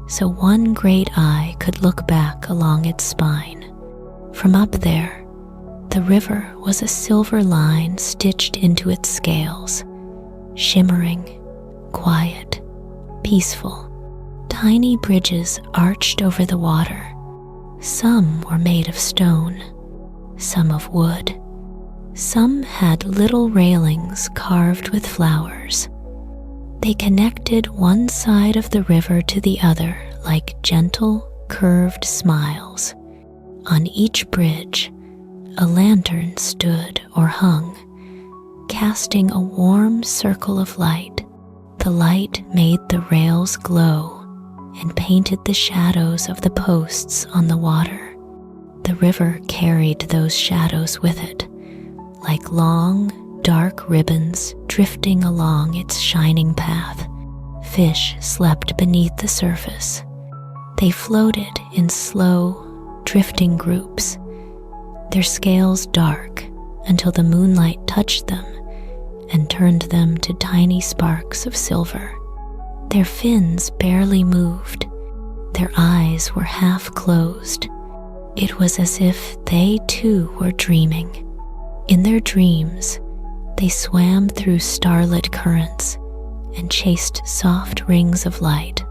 so one great eye could look back along its spine. From up there, the river was a silver line stitched into its scales, shimmering, quiet, peaceful. Tiny bridges arched over the water. Some were made of stone, some of wood. Some had little railings carved with flowers. They connected one side of the river to the other like gentle, curved smiles. On each bridge, a lantern stood or hung, casting a warm circle of light. The light made the rails glow and painted the shadows of the posts on the water. The river carried those shadows with it, like long, dark ribbons drifting along its shining path. Fish slept beneath the surface. They floated in slow, drifting groups, their scales dark until the moonlight touched them and turned them to tiny sparks of silver. Their fins barely moved. Their eyes were half closed. It was as if they too were dreaming. In their dreams, They swam through starlit currents and chased soft rings of light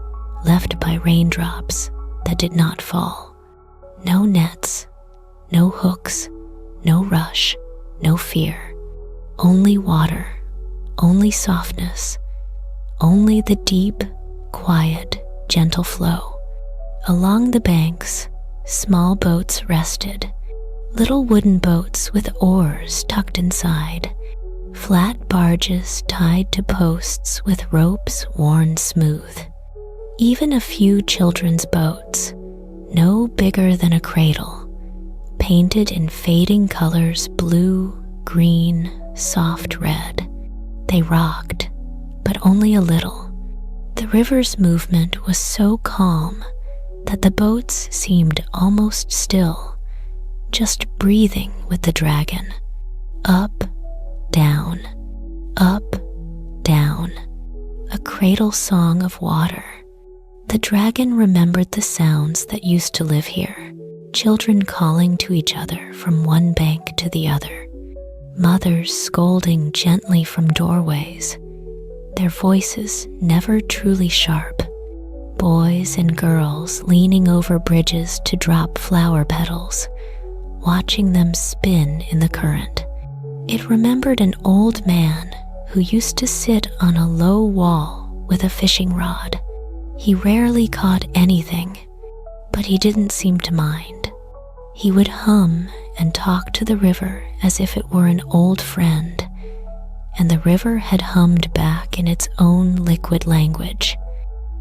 left by raindrops that did not fall. No nets, no hooks, no rush, no fear. Only water, only softness, only the deep, quiet, gentle flow. Along the banks, small boats rested, little wooden boats with oars tucked inside, flat barges tied to posts with ropes worn smooth. Even a few children's boats, no bigger than a cradle, painted in fading colors, blue, green, soft red. They rocked, but only a little. The river's movement was so calm that the boats seemed almost still, just breathing with the dragon. Up, down, up, down. A cradle song of water. The dragon remembered the sounds that used to live here, children calling to each other from one bank to the other, mothers scolding gently from doorways, their voices never truly sharp, boys and girls leaning over bridges to drop flower petals, watching them spin in the current. It remembered an old man who used to sit on a low wall with a fishing rod. He rarely caught anything, but he didn't seem to mind. He would hum and talk to the river as if it were an old friend, and the river had hummed back in its own liquid language.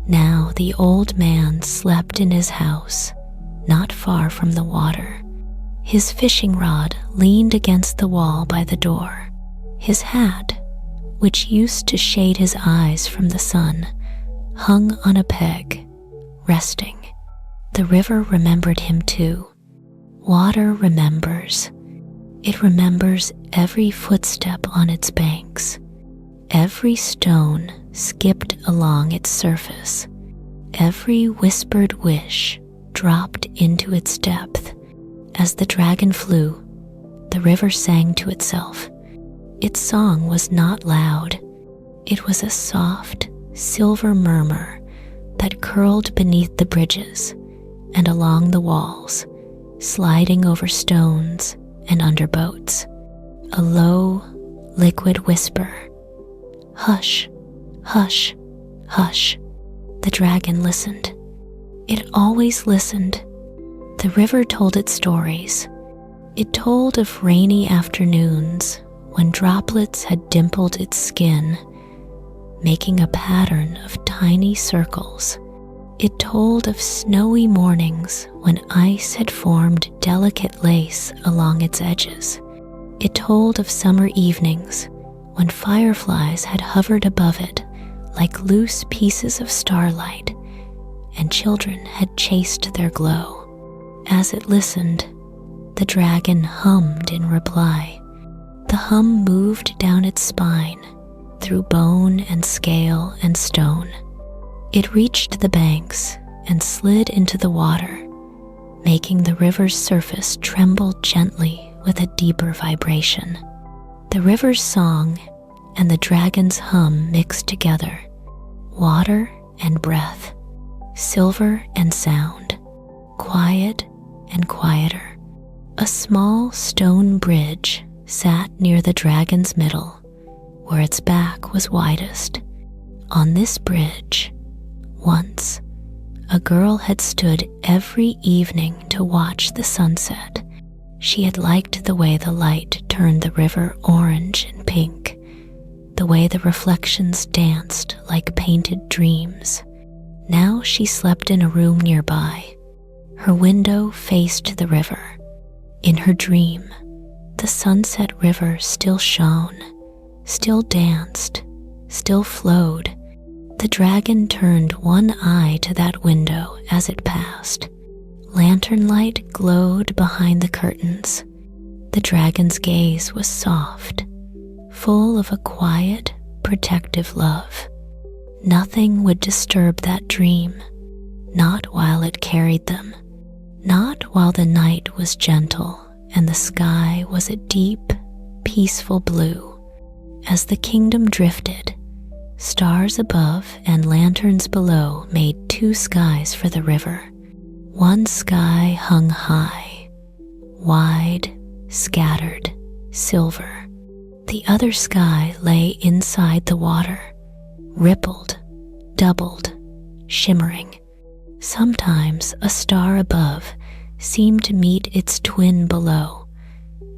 Now the old man slept in his house, not far from the water. His fishing rod leaned against the wall by the door. His hat, which used to shade his eyes from the sun, hung on a peg, resting. The river remembered him too. Water remembers. It remembers every footstep on its banks. Every stone skipped along its surface. Every whispered wish dropped into its depth. As the dragon flew, the river sang to itself. Its song was not loud. It was a soft, silver murmur that curled beneath the bridges and along the walls, sliding over stones and under boats. A low, liquid whisper. Hush, hush, hush. The dragon listened. It always listened. The river told its stories. It told of rainy afternoons when droplets had dimpled its skin, making a pattern of tiny circles. It told of snowy mornings when ice had formed delicate lace along its edges. It told of summer evenings when fireflies had hovered above it like loose pieces of starlight, and children had chased their glow. As it listened, the dragon hummed in reply. The hum moved down its spine, through bone and scale and stone. It reached the banks and slid into the water, making the river's surface tremble gently with a deeper vibration. The river's song and the dragon's hum mixed together, water and breath, silver and sound, quiet and quieter. A small stone bridge sat near the dragon's middle, where its back was widest. On this bridge, once, a girl had stood every evening to watch the sunset. She had liked the way the light turned the river orange and pink, the way the reflections danced like painted dreams. Now she slept in a room nearby. Her window faced the river. In her dream, the sunset river still shone, still danced, still flowed. The dragon turned one eye to that window as it passed. Lantern light glowed behind the curtains. The dragon's gaze was soft, full of a quiet, protective love. Nothing would disturb that dream, not while it carried them, not while the night was gentle and the sky was a deep, peaceful blue. As the kingdom drifted, stars above and lanterns below made two skies for the river. One sky hung high, wide, scattered, silver. The other sky lay inside the water, rippled, doubled, shimmering. Sometimes a star above seemed to meet its twin below,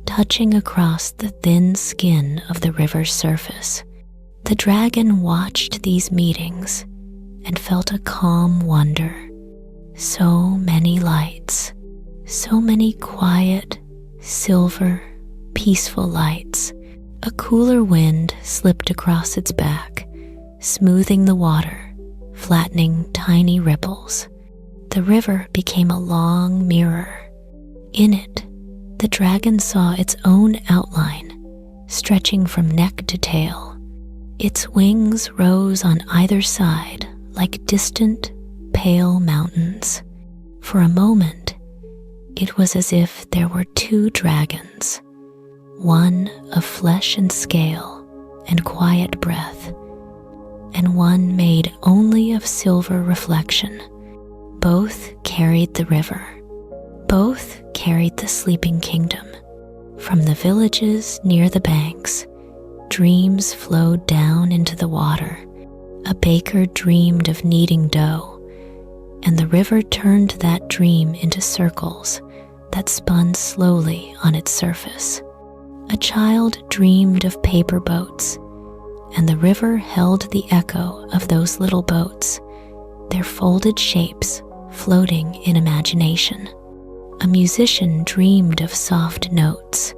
touching across the thin skin of the river's surface. The dragon watched these meetings and felt a calm wonder. So many lights, so many quiet, silver, peaceful lights. A cooler wind slipped across its back, smoothing the water, flattening tiny ripples. The river became a long mirror. In it, the dragon saw its own outline, stretching from neck to tail. Its wings rose on either side like distant, pale mountains. For a moment, it was as if there were two dragons, one of flesh and scale and quiet breath, and one made only of silver reflection. Both carried the river. Both carried the sleeping kingdom. From the villages near the banks, dreams flowed down into the water. A baker dreamed of kneading dough, and the river turned that dream into circles that spun slowly on its surface. A child dreamed of paper boats, and the river held the echo of those little boats, their folded shapes floating in imagination. A musician dreamed of soft notes,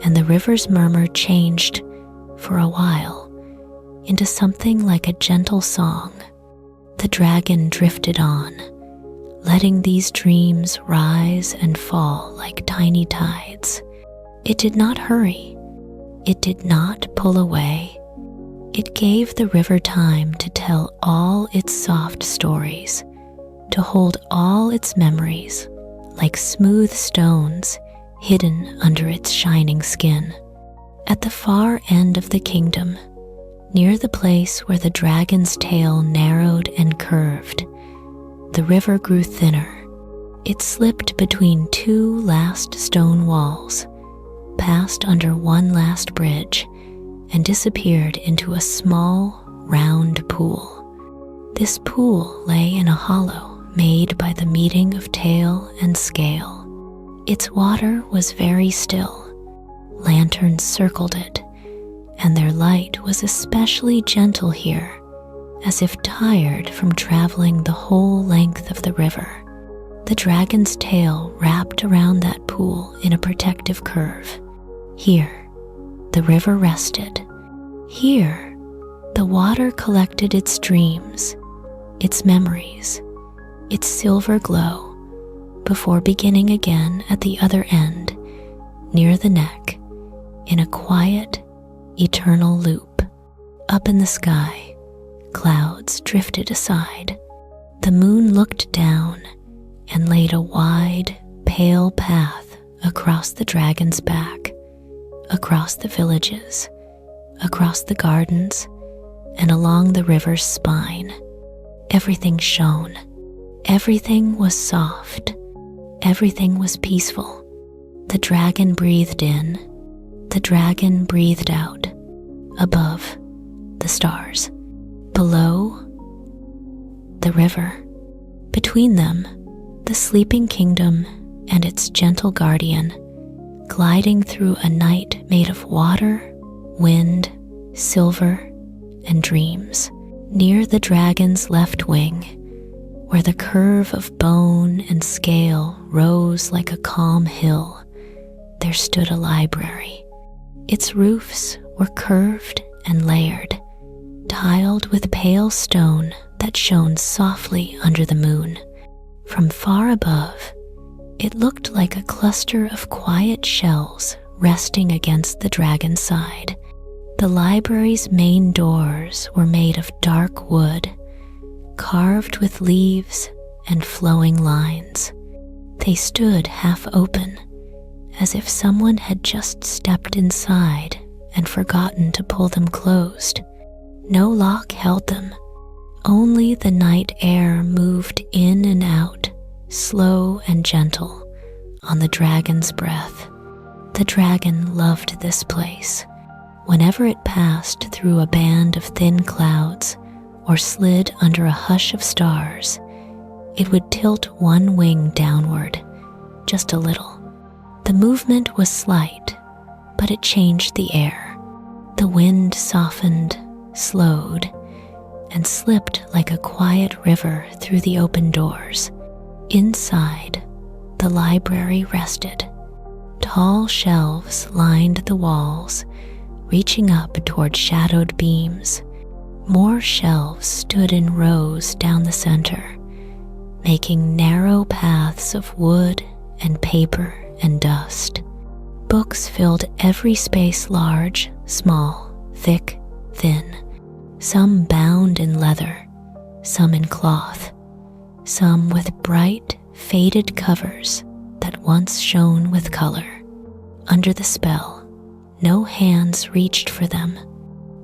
and the river's murmur changed, for a while, into something like a gentle song. The dragon drifted on, letting these dreams rise and fall like tiny tides. It did not hurry. It did not pull away. It gave the river time to tell all its soft stories, to hold all its memories like smooth stones hidden under its shining skin. At the far end of the kingdom, near the place where the dragon's tail narrowed and curved, the river grew thinner. It slipped between two last stone walls, passed under one last bridge, and disappeared into a small, round pool. This pool lay in a hollow made by the meeting of tail and scale. Its water was very still. Lanterns circled it, and their light was especially gentle here, as if tired from traveling the whole length of the river. The dragon's tail wrapped around that pool in a protective curve. Here, the river rested. Here, the water collected its dreams, its memories, its silver glow, before beginning again at the other end, near the neck, in a quiet, eternal loop. Up in the sky, clouds drifted aside. The moon looked down and laid a wide, pale path across the dragon's back, across the villages, across the gardens, and along the river's spine. Everything shone. Everything was soft. Everything was peaceful. The dragon breathed in. The dragon breathed out. Above, the stars. Below, the river. Between them, the sleeping kingdom and its gentle guardian, gliding through a night made of water, wind, silver, and dreams. Near the dragon's left wing, where the curve of bone and scale rose like a calm hill, there stood a library. Its roofs were curved and layered, tiled with pale stone that shone softly under the moon. From far above, it looked like a cluster of quiet shells resting against the dragon's side. The library's main doors were made of dark wood, carved with leaves and flowing lines. They stood half open, as if someone had just stepped inside and forgotten to pull them closed. No lock held them. Only the night air moved in and out, slow and gentle, on the dragon's breath. The dragon loved this place. Whenever it passed through a band of thin clouds or slid under a hush of stars, it would tilt one wing downward, just a little. The movement was slight, but it changed the air. The wind softened, slowed, and slipped like a quiet river through the open doors. Inside, the library rested. Tall shelves lined the walls, reaching up toward shadowed beams. More shelves stood in rows down the center, making narrow paths of wood and paper and dust. Books filled every space, large, small, thick, thin. Some bound in leather, some in cloth, some with bright, faded covers that once shone with color. Under the spell, no hands reached for them,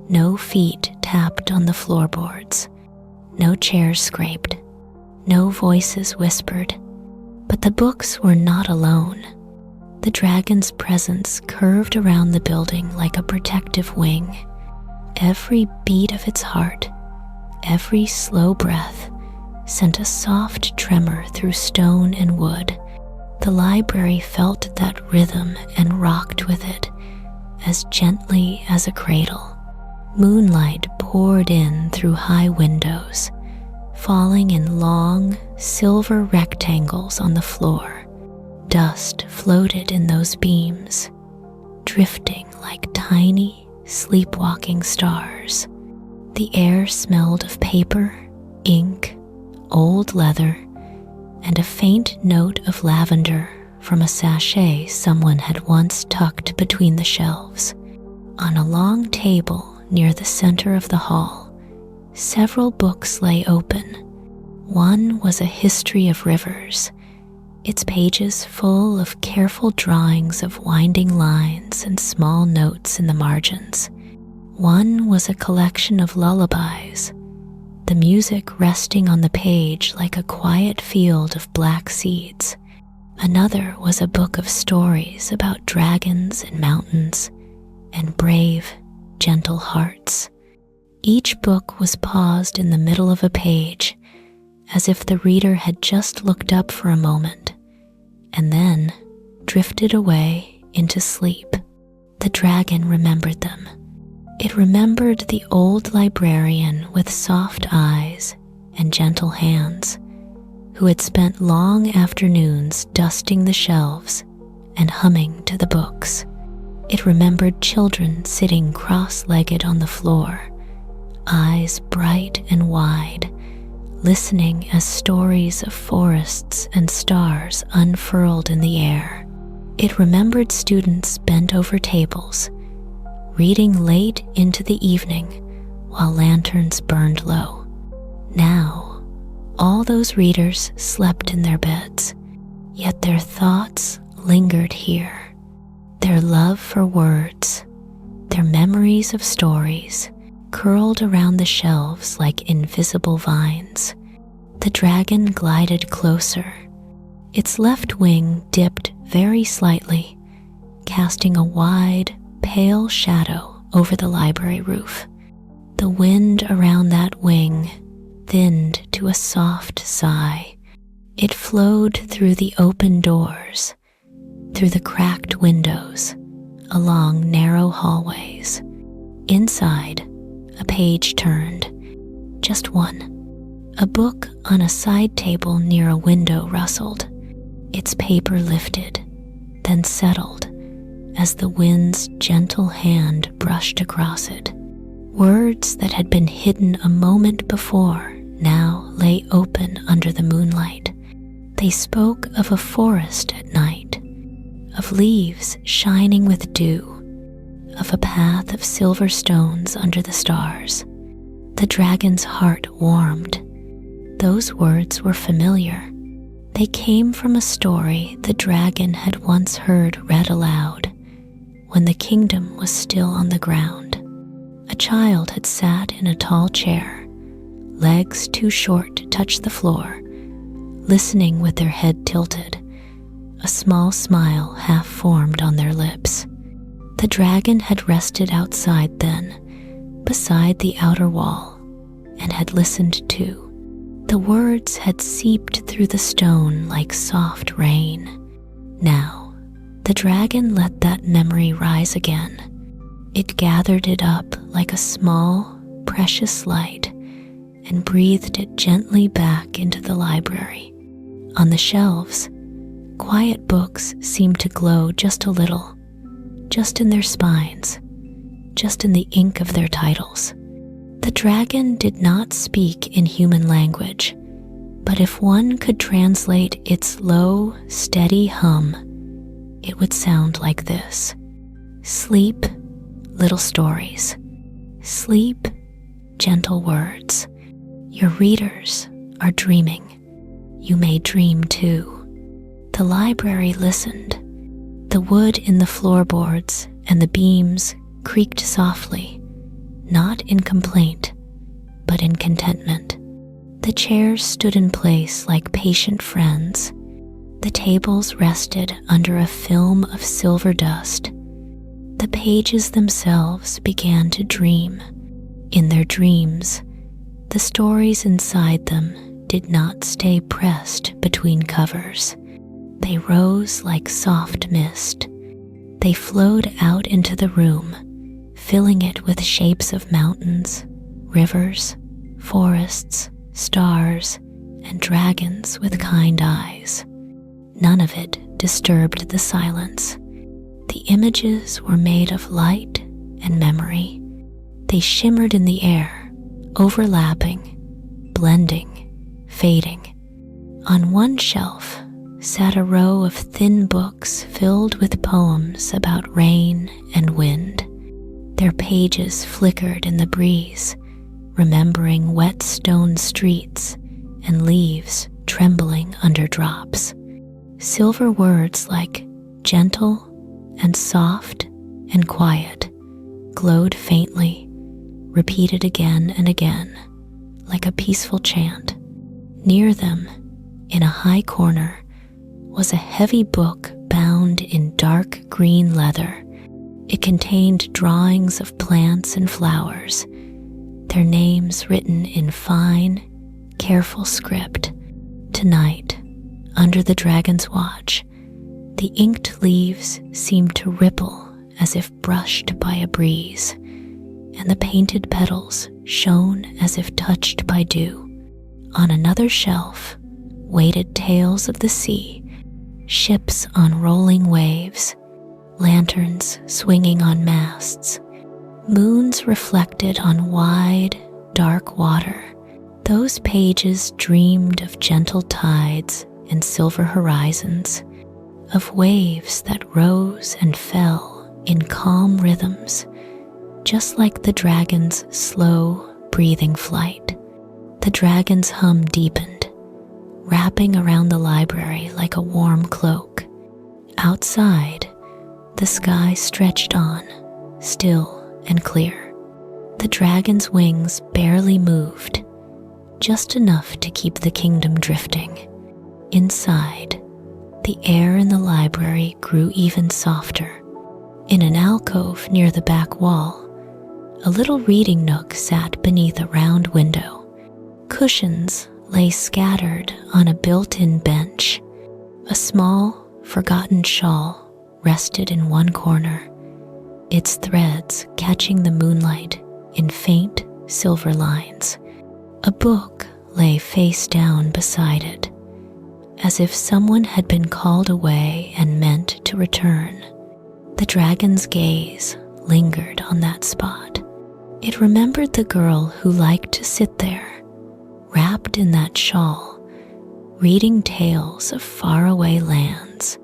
no feet tapped on the floorboards, no chairs scraped, no voices whispered. But the books were not alone. The dragon's presence curved around the building like a protective wing. Every beat of its heart, every slow breath, sent a soft tremor through stone and wood. The library felt that rhythm and rocked with it as gently as a cradle. Moonlight poured in through high windows, falling in long, silver rectangles on the floor. Dust floated in those beams, drifting like tiny, sleepwalking stars. The air smelled of paper, ink, old leather, and a faint note of lavender from a sachet someone had once tucked between the shelves. On a long table near the center of the hall, several books lay open. One was a history of rivers, its pages full of careful drawings of winding lines and small notes in the margins. One was a collection of lullabies, the music resting on the page like a quiet field of black seeds. Another was a book of stories about dragons and mountains and brave, gentle hearts. Each book was paused in the middle of a page, as if the reader had just looked up for a moment and then drifted away into sleep. The dragon remembered them. It remembered the old librarian with soft eyes and gentle hands, who had spent long afternoons dusting the shelves and humming to the books. It remembered children sitting cross-legged on the floor, eyes bright and wide, listening as stories of forests and stars unfurled in the air. It remembered students bent over tables, reading late into the evening while lanterns burned low. Now, all those readers slept in their beds, yet their thoughts lingered here. Their love for words, their memories of stories, curled around the shelves like invisible vines. The dragon glided closer. Its left wing dipped very slightly, casting a wide, pale shadow over the library roof. The wind around that wing thinned to a soft sigh. It flowed through the open doors, through the cracked windows, along narrow hallways. Inside, a page turned, just one. A book on a side table near a window rustled. Its paper lifted, then settled as the wind's gentle hand brushed across it. Words that had been hidden a moment before now lay open under the moonlight. They spoke of a forest at night, of leaves shining with dew, of a path of silver stones under the stars. The dragon's heart warmed. Those words were familiar. They came from a story the dragon had once heard read aloud when the kingdom was still on the ground. A child had sat in a tall chair, legs too short to touch the floor, listening with their head tilted, a small smile half formed on their lips. The dragon had rested outside then, beside the outer wall, and had listened too. The words had seeped through the stone like soft rain. Now, the dragon let that memory rise again. It gathered it up like a small, precious light and breathed it gently back into the library. On the shelves, quiet books seemed to glow just a little, just in their spines, just in the ink of their titles. The dragon did not speak in human language, but if one could translate its low, steady hum, it would sound like this. Sleep, little stories. Sleep, gentle words. Your readers are dreaming. You may dream too. The library listened. The wood in the floorboards and the beams creaked softly, not in complaint, but in contentment. The chairs stood in place like patient friends. The tables rested under a film of silver dust. The pages themselves began to dream. In their dreams, the stories inside them did not stay pressed between covers. They rose like soft mist. They flowed out into the room, filling it with shapes of mountains, rivers, forests, stars, and dragons with kind eyes. None of it disturbed the silence. The images were made of light and memory. They shimmered in the air, overlapping, blending, fading. On one shelf sat a row of thin books filled with poems about rain and wind. Their pages flickered in the breeze, remembering wet stone streets and leaves trembling under drops. Silver words like gentle and soft and quiet glowed faintly, repeated again and again, like a peaceful chant. Near them, in a high corner, was a heavy book bound in dark green leather. It contained drawings of plants and flowers, their names written in fine, careful script. Tonight, under the dragon's watch, the inked leaves seemed to ripple as if brushed by a breeze, and the painted petals shone as if touched by dew. On another shelf waited tales of the sea, ships on rolling waves, lanterns swinging on masts, moons reflected on wide, dark water. Those pages dreamed of gentle tides and silver horizons, of waves that rose and fell in calm rhythms, just like the dragon's slow, breathing flight. The dragon's hum deepened, wrapping around the library like a warm cloak. Outside, the sky stretched on, still and clear. The dragon's wings barely moved, just enough to keep the kingdom drifting. Inside, the air in the library grew even softer. In an alcove near the back wall, a little reading nook sat beneath a round window. Cushions lay scattered on a built-in bench. A small, forgotten shawl rested in one corner, its threads catching the moonlight in faint silver lines. A book lay face down beside it, as if someone had been called away and meant to return. The dragon's gaze lingered on that spot. It remembered the girl who liked to sit there, wrapped in that shawl, reading tales of faraway lands.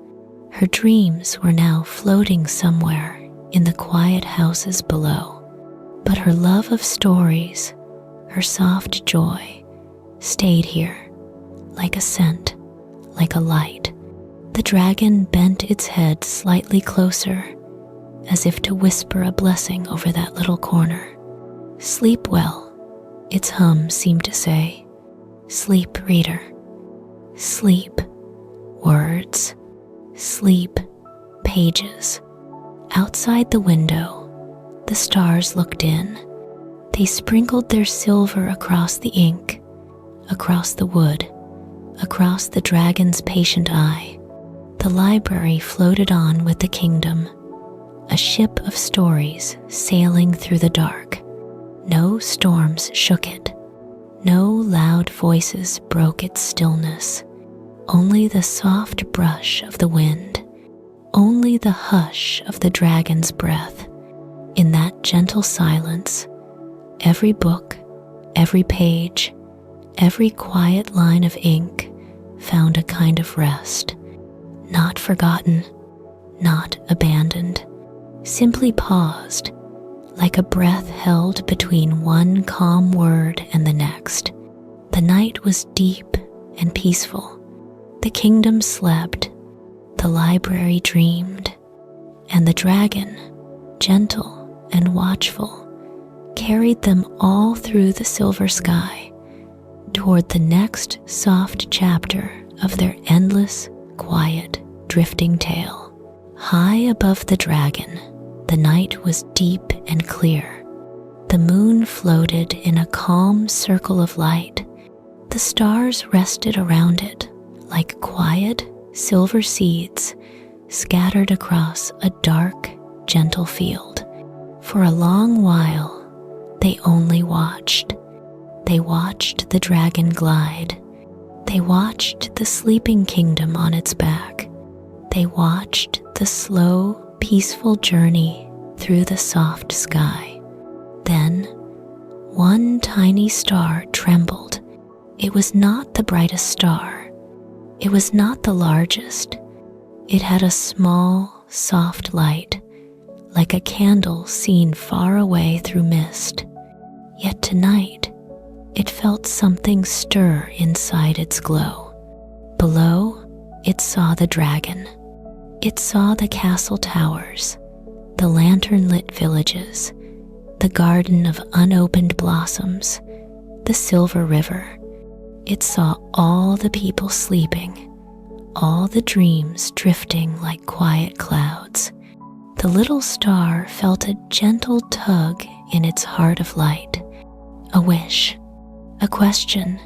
Her dreams were now floating somewhere in the quiet houses below, but her love of stories, her soft joy, stayed here, like a scent, like a light. The dragon bent its head slightly closer, as if to whisper a blessing over that little corner. "Sleep well," its hum seemed to say. "Sleep, reader. Sleep, words. Sleep, pages." Outside the window, the stars looked in. They sprinkled their silver across the ink, across the wood, across the dragon's patient eye. The library floated on with the kingdom, a ship of stories sailing through the dark. No storms shook it. No loud voices broke its stillness. Only the soft brush of the wind. Only the hush of the dragon's breath. In that gentle silence, every book, every page, every quiet line of ink found a kind of rest. Not forgotten, not abandoned, simply paused, like a breath held between one calm word and the next. The night was deep and peaceful. The kingdom slept, the library dreamed, and the dragon, gentle and watchful, carried them all through the silver sky toward the next soft chapter of their endless, quiet, drifting tale. High above the dragon, the night was deep and clear. The moon floated in a calm circle of light. The stars rested around it like quiet, silver seeds scattered across a dark, gentle field. For a long while, they only watched. They watched the dragon glide. They watched the sleeping kingdom on its back. They watched the slow, peaceful journey through the soft sky. Then, one tiny star trembled. It was not the brightest star. It was not the largest. It had a small, soft light, like a candle seen far away through mist. Yet tonight, it felt something stir inside its glow. Below, it saw the dragon. It saw the castle towers, the lantern-lit villages, the garden of unopened blossoms, the silver river. It saw all the people sleeping, all the dreams drifting like quiet clouds. The little star felt a gentle tug in its heart of light, a wish, a question,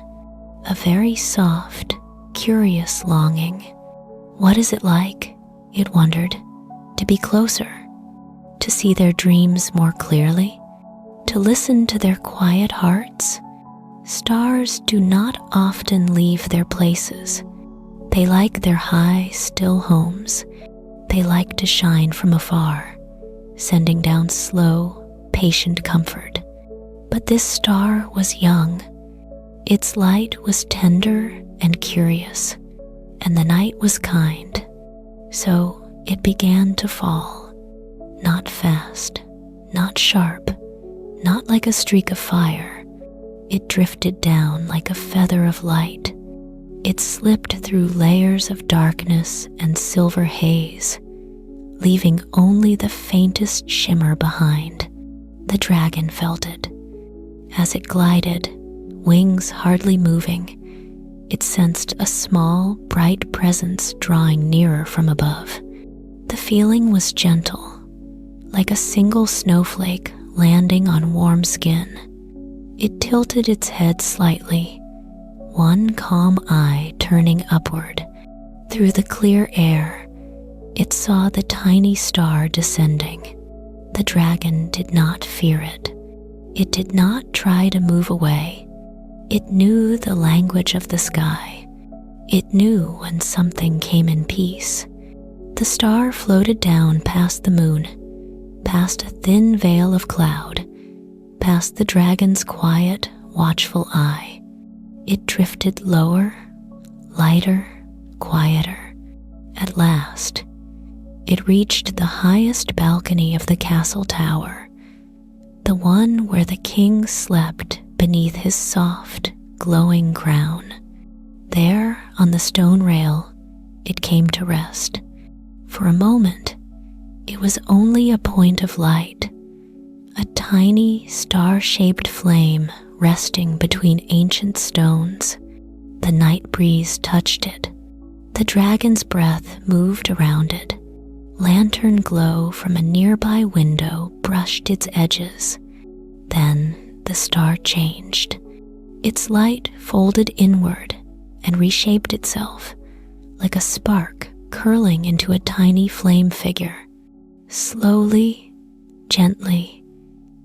a very soft, curious longing. What is it like, it wondered, to be closer, to see their dreams more clearly, to listen to their quiet hearts? Stars do not often leave their places. They like their high, still homes. They like to shine from afar, sending down slow, patient comfort. But this star was young. Its light was tender and curious, and the night was kind. So it began to fall, not fast, not sharp, not like a streak of fire. It drifted down like a feather of light. It slipped through layers of darkness and silver haze, leaving only the faintest shimmer behind. The dragon felt it. As it glided, wings hardly moving, it sensed a small, bright presence drawing nearer from above. The feeling was gentle, like a single snowflake landing on warm skin. It tilted its head slightly, one calm eye turning upward. Through the clear air, it saw the tiny star descending. The dragon did not fear it. It did not try to move away. It knew the language of the sky. It knew when something came in peace. The star floated down past the moon, past a thin veil of cloud, past the dragon's quiet, watchful eye. It drifted lower, lighter, quieter. At last, it reached the highest balcony of the castle tower, the one where the king slept beneath his soft, glowing crown. There, on the stone rail, it came to rest. For a moment, It was only a point of light, a tiny star-shaped flame resting between ancient stones. The night breeze touched it. The dragon's breath moved around it. Lantern glow from a nearby window brushed its edges. Then the star changed. Its light folded inward and reshaped itself, like a spark curling into a tiny flame figure. Slowly, gently,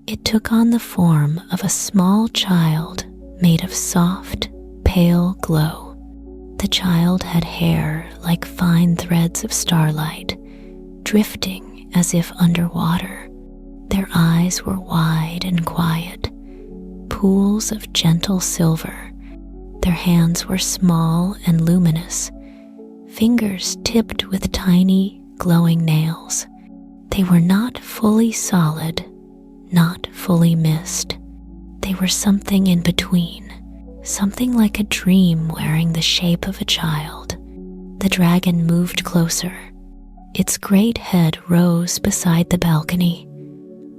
it took on the form of a small child made of soft, pale glow. The child had hair like fine threads of starlight, drifting as if underwater. Their eyes were wide and quiet, pools of gentle silver. Their hands were small and luminous, fingers tipped with tiny, glowing nails. They were not fully solid, not fully mist. They were something in between, something like a dream wearing the shape of a child. The dragon moved closer. Its great head rose beside the balcony,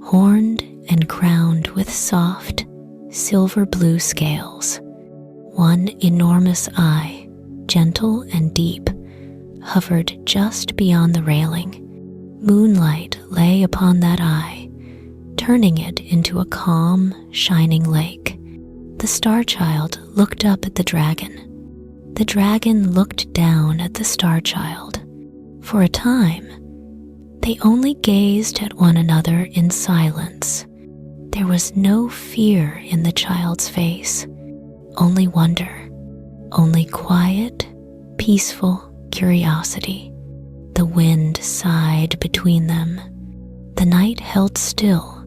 horned and crowned with soft, silver blue scales. One enormous eye, gentle and deep, hovered just beyond the railing. Moonlight lay upon that eye, turning it into a calm, shining lake. The star child looked up at the dragon. The dragon looked down at the star child. For a time, they only gazed at one another in silence. There was no fear in the child's face, only wonder, only quiet, peaceful curiosity. The wind sighed between them. The night held still,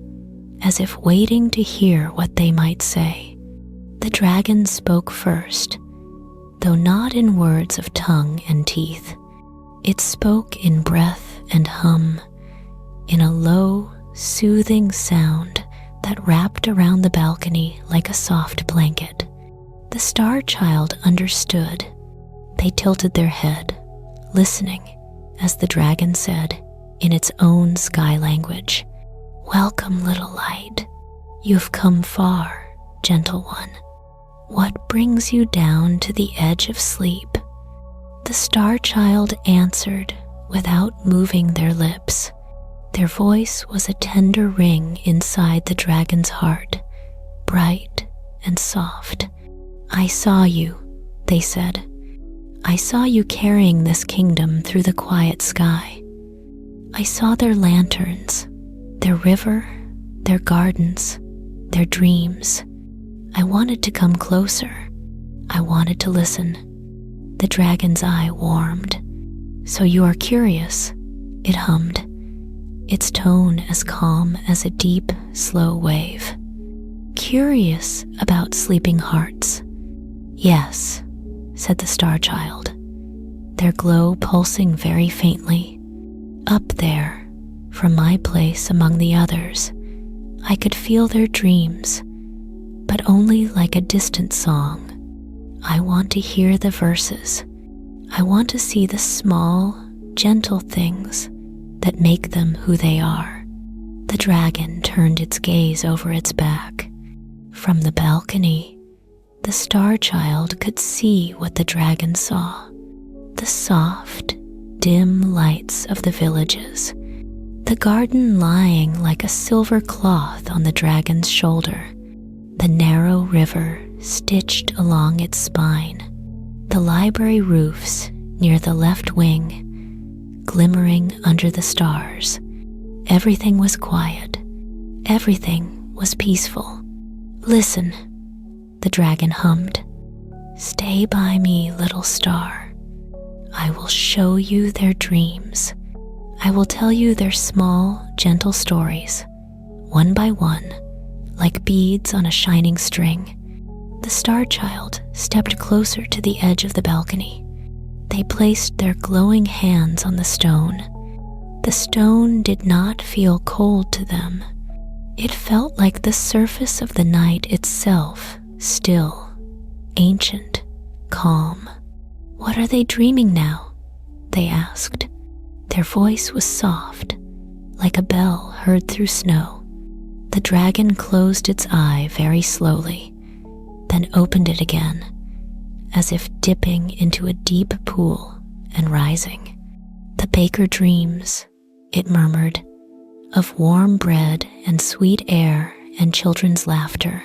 as if waiting to hear what they might say. The dragon spoke first, though not in words of tongue and teeth. It spoke in breath and hum, in a low, soothing sound that wrapped around the balcony like a soft blanket. The star child understood. They tilted their head, listening, as the dragon said, in its own sky language, "Welcome, little light. You've come far, gentle one. What brings you down to the edge of sleep?" The star child answered without moving their lips. Their voice was a tender ring inside the dragon's heart, bright and soft. "I saw you," they said. "I saw you carrying this kingdom through the quiet sky. I saw their lanterns, their river, their gardens, their dreams. I wanted to come closer. I wanted to listen." The dragon's eye warmed. "So you are curious," it hummed, its tone as calm as a deep, slow wave. "Curious about sleeping hearts." "Yes," said the star child, their glow pulsing very faintly. "Up there, from my place among the others, I could feel their dreams, but only like a distant song. I want to hear the verses. I want to see the small, gentle things that make them who they are." The dragon turned its gaze over its back. From the balcony, the star child could see what the dragon saw: the soft, dim lights of the villages, the garden lying like a silver cloth on the dragon's shoulder, the narrow river stitched along its spine, the library roofs near the left wing, glimmering under the stars. Everything was quiet. Everything was peaceful. "Listen," the dragon hummed. "Stay by me, little star. I will show you their dreams. I will tell you their small, gentle stories, one by one, like beads on a shining string." The star child stepped closer to the edge of the balcony. They placed their glowing hands on the stone. The stone did not feel cold to them. It felt like the surface of the night itself, still, ancient, calm. "What are they dreaming now?" they asked. Their voice was soft, like a bell heard through snow. The dragon closed its eye very slowly, then opened it again, as if dipping into a deep pool and rising. "The baker dreams," it murmured, "of warm bread and sweet air and children's laughter.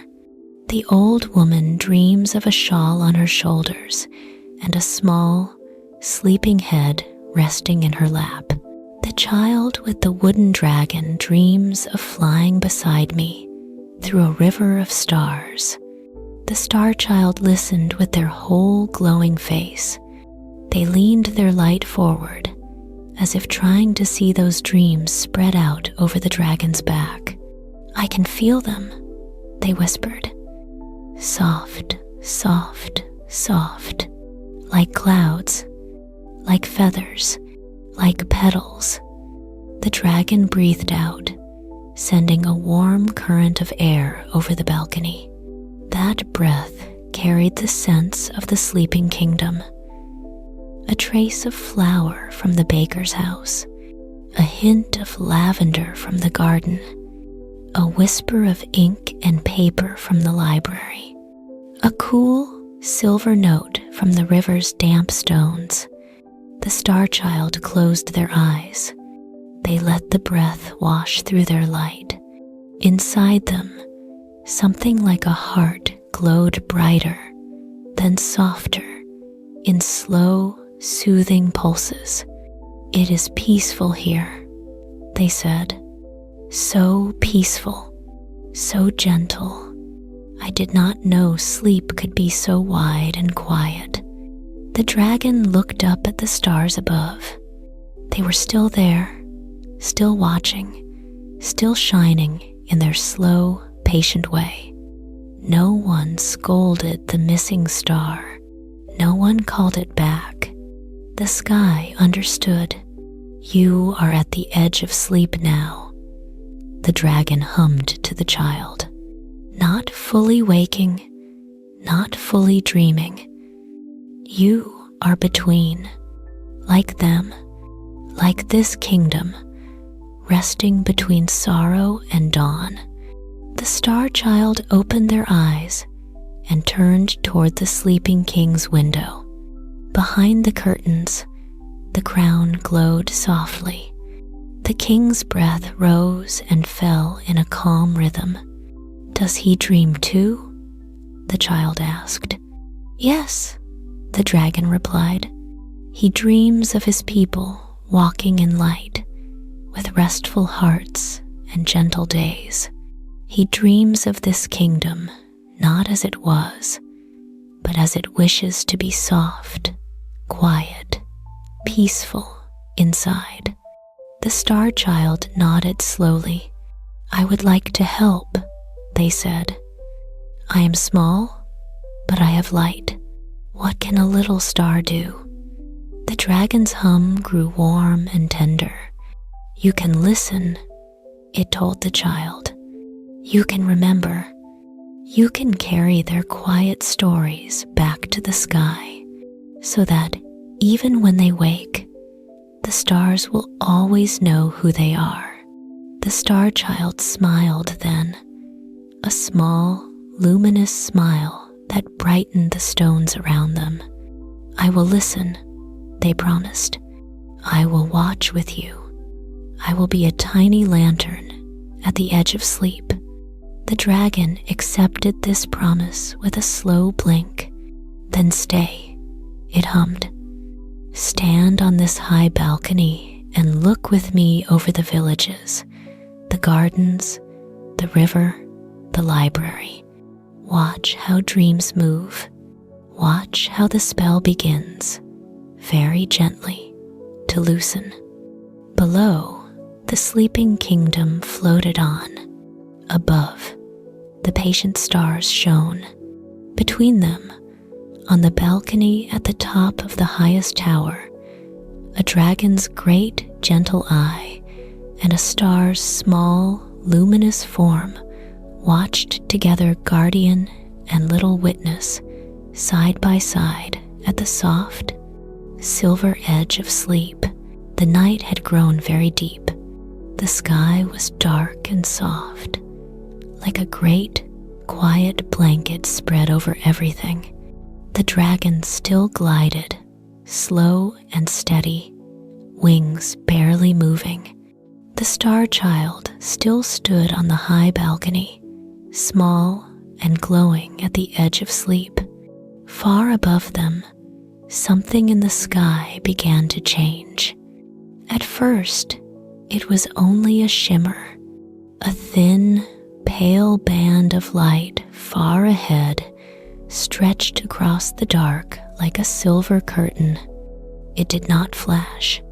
The old woman dreams of a shawl on her shoulders and a small, sleeping head resting in her lap. The child with the wooden dragon dreams of flying beside me through a river of stars." The star child listened with their whole glowing face. They leaned their light forward, as if trying to see those dreams spread out over the dragon's back. "I can feel them," they whispered. "Soft, soft, soft, like clouds, like feathers, like petals." The dragon breathed out, sending a warm current of air over the balcony. That breath carried the sense of the sleeping kingdom. A trace of flower from the baker's house, a hint of lavender from the garden, a whisper of ink and paper from the library, a cool silver note from the river's damp stones. The star child closed their eyes. They let the breath wash through their light. Inside them, something like a heart glowed brighter, then softer, in slow, soothing pulses. "It is peaceful here," they said. "So peaceful, so gentle. I did not know sleep could be so wide and quiet." The dragon looked up at the stars above. They were still there, still watching, still shining in their slow, patient way. No one scolded the missing star. No one called it back. The sky understood. "You are at the edge of sleep now," the dragon hummed to the child. "Not fully waking, not fully dreaming. You are between, like them, like this kingdom, resting between sorrow and dawn." The star child opened their eyes and turned toward the sleeping king's window. Behind the curtains, the crown glowed softly. The king's breath rose and fell in a calm rhythm. "Does he dream too?" the child asked. "Yes," the dragon replied. "He dreams of his people walking in light, with restful hearts and gentle days. He dreams of this kingdom not as it was, but as it wishes to be soft, quiet, peaceful inside." The star child nodded slowly. "I would like to help," they said. "I am small, but I have light. What can a little star do?" The dragon's hum grew warm and tender. "You can listen," it told the child. "You can remember. You can carry their quiet stories back to the sky, so that even when they wake, the stars will always know who they are." The star child smiled then, a small, luminous smile that brightened the stones around them. "I will listen," they promised. "I will watch with you. I will be a tiny lantern at the edge of sleep." The dragon accepted this promise with a slow blink. "Then stay," it hummed. "Stand on this high balcony and look with me over the villages, the gardens, the river, the library. Watch how dreams move. Watch how the spell begins, very gently, to loosen." Below, the sleeping kingdom floated on. Above, the patient stars shone. Between them, on the balcony at the top of the highest tower, a dragon's great gentle eye and a star's small luminous form watched together guardian and little witness side by side at the soft, silver edge of sleep. The night had grown very deep. The sky was dark and soft, like a great, quiet blanket spread over everything. The dragon still glided, slow and steady, wings barely moving. The star child still stood on the high balcony, small and glowing at the edge of sleep. Far above them, something in the sky began to change. At first, it was only a shimmer, a thin, pale band of light far ahead, stretched across the dark like a silver curtain. It did not flash.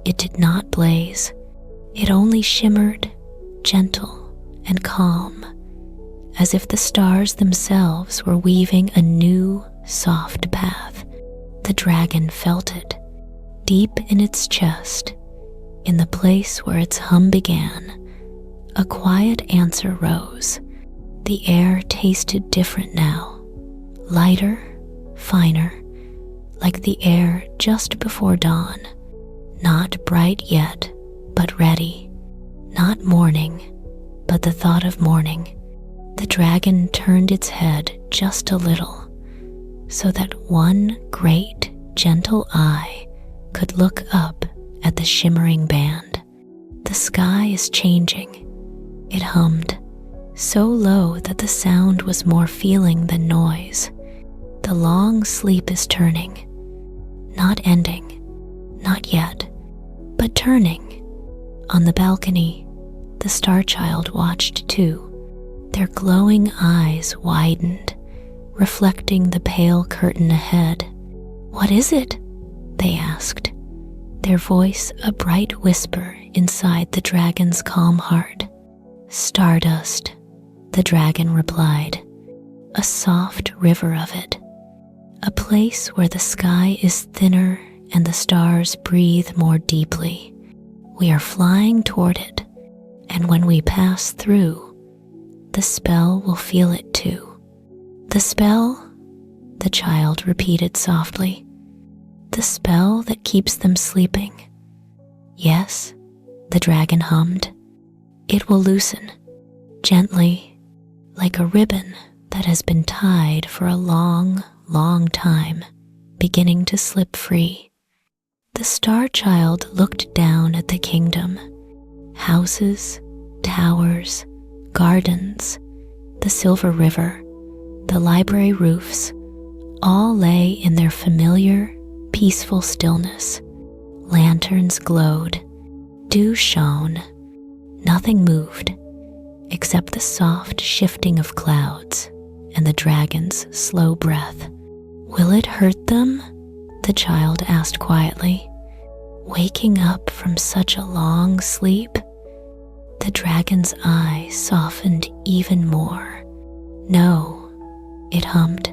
It did not blaze. It only shimmered, gentle and calm, as if the stars themselves were weaving a new, soft path. The dragon felt it, deep in its chest, in the place where its hum began. A quiet answer rose. The air tasted different now, lighter, finer, like the air just before dawn. Not bright yet, but ready. Not morning, but the thought of morning. The dragon turned its head just a little, so that one great, gentle eye could look up at the shimmering band. The sky is changing. It hummed, so low that the sound was more feeling than noise. The long sleep is turning, not ending, not yet, but turning. On the balcony, the star child watched too. Their glowing eyes widened, reflecting the pale curtain ahead. "What is it?" they asked, their voice a bright whisper inside the dragon's calm heart. "Stardust," the dragon replied, "a soft river of it, a place where the sky is thinner and the stars breathe more deeply. We are flying toward it, and when we pass through, the spell will feel it too." "The spell?" the child repeated softly. "The spell that keeps them sleeping." "Yes," the dragon hummed. "It will loosen, gently, like a ribbon that has been tied for a long, long time, beginning to slip free." The star child looked down at the kingdom. Houses, towers, gardens, the silver river, the library roofs, all lay in their familiar, peaceful stillness. Lanterns glowed, dew shone. Nothing moved, except the soft shifting of clouds and the dragon's slow breath. "Will it hurt them?" the child asked quietly. Waking up from such a long sleep, the dragon's eye softened even more. "No," it hummed.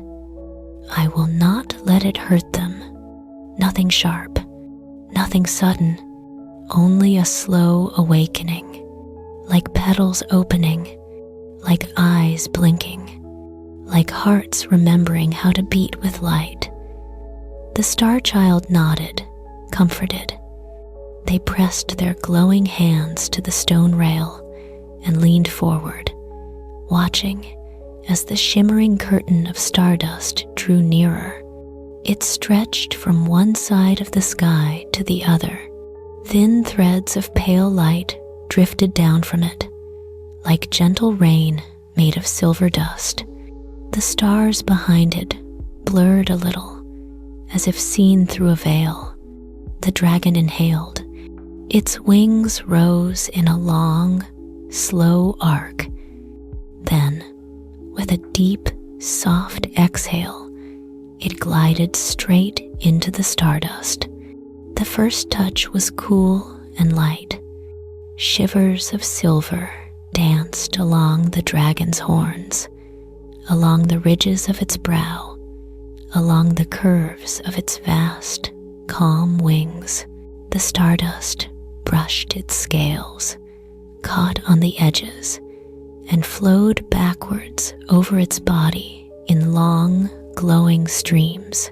"I will not let it hurt them. Nothing sharp, nothing sudden, only a slow awakening, like petals opening, like eyes blinking, like hearts remembering how to beat with light." The star child nodded, comforted. They pressed their glowing hands to the stone rail and leaned forward, watching as the shimmering curtain of stardust drew nearer. It stretched from one side of the sky to the other. Thin threads of pale light drifted down from it, like gentle rain made of silver dust. The stars behind it blurred a little, as if seen through a veil. The dragon inhaled. Its wings rose in a long, slow arc. Then, with a deep, soft exhale, it glided straight into the stardust. The first touch was cool and light. Shivers of silver danced along the dragon's horns, along the ridges of its brow, along the curves of its vast, calm wings. The stardust brushed its scales, caught on the edges, and flowed backwards over its body in long, glowing streams.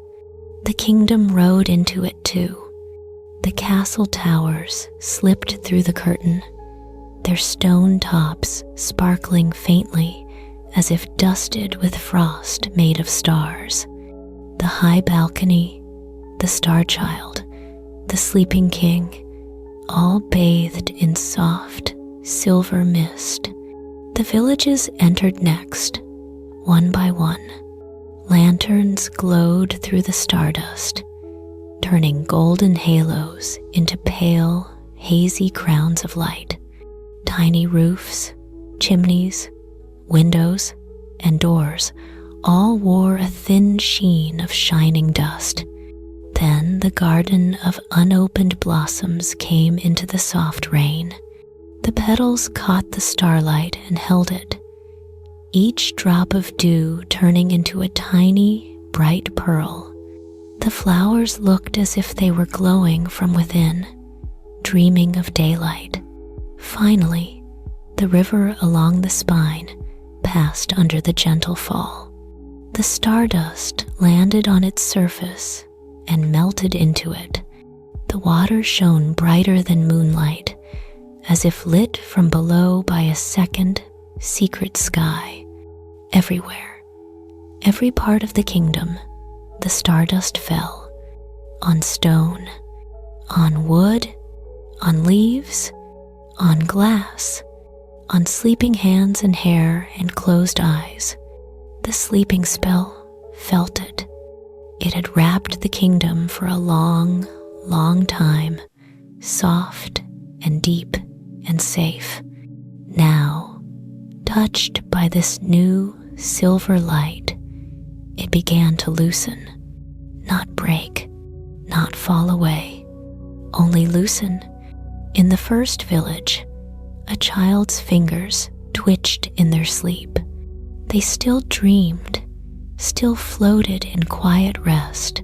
The kingdom rode into it too. The castle towers slipped through the curtain, their stone tops sparkling faintly as if dusted with frost made of stars. The high balcony, the star child, the sleeping king, all bathed in soft, silver mist. The villages entered next, one by one. Lanterns glowed through the stardust, turning golden halos into pale, hazy crowns of light. Tiny roofs, chimneys, windows, and doors all wore a thin sheen of shining dust. Then the garden of unopened blossoms came into the soft rain. The petals caught the starlight and held it, each drop of dew turning into a tiny, bright pearl. The flowers looked as if they were glowing from within, dreaming of daylight. Finally, the river along the spine passed under the gentle fall. The stardust landed on its surface and melted into it. The water shone brighter than moonlight, as if lit from below by a second, secret sky. Everywhere, every part of the kingdom, the stardust fell. On stone, on wood, on leaves, on glass, on sleeping hands and hair and closed eyes. The sleeping spell felt it. It had wrapped the kingdom for a long, long time, soft and deep and safe. Now, touched by this new silver light, it began to loosen, not break, not fall away, only loosen. In the first village, a child's fingers twitched in their sleep. They still dreamed, still floated in quiet rest,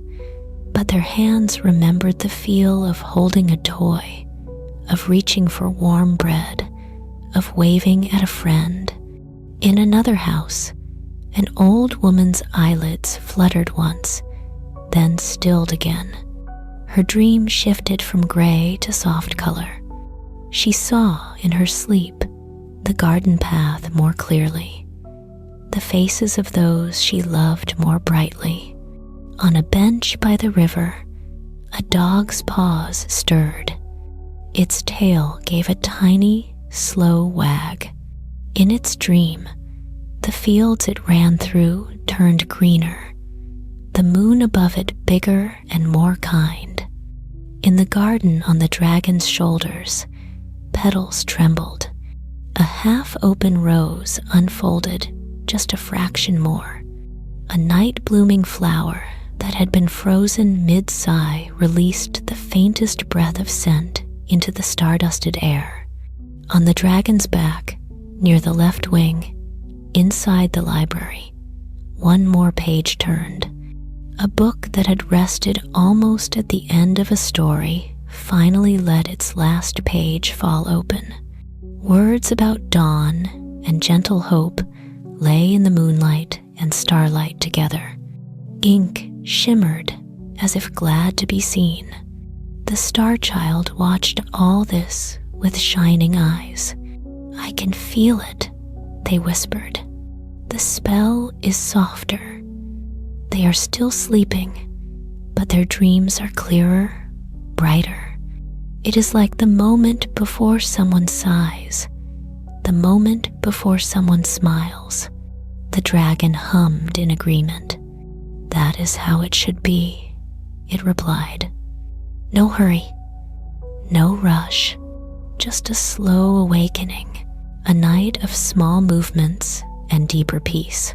but their hands remembered the feel of holding a toy, of reaching for warm bread, of waving at a friend. In another house, an old woman's eyelids fluttered once, then stilled again. Her dream shifted from gray to soft color. She saw in her sleep the garden path more clearly, the faces of those she loved more brightly. On a bench by the river, a dog's paws stirred. Its tail gave a tiny, slow wag. In its dream, the fields it ran through turned greener, the moon above it bigger and more kind. In the garden on the dragon's shoulders, petals trembled. A half-open rose unfolded just a fraction more. A night-blooming flower that had been frozen mid-sigh released the faintest breath of scent into the stardusted air. On the dragon's back, near the left wing, inside the library, one more page turned. A book that had rested almost at the end of a story finally let its last page fall open. Words about dawn and gentle hope lay in the moonlight and starlight together. Ink shimmered as if glad to be seen. The star child watched all this with shining eyes. "I can feel it," they whispered. "The spell is softer. They are still sleeping, but their dreams are clearer, brighter. It is like the moment before someone sighs, the moment before someone smiles." The dragon hummed in agreement. "That is how it should be," it replied. "No hurry, no rush, just a slow awakening, a night of small movements and deeper peace."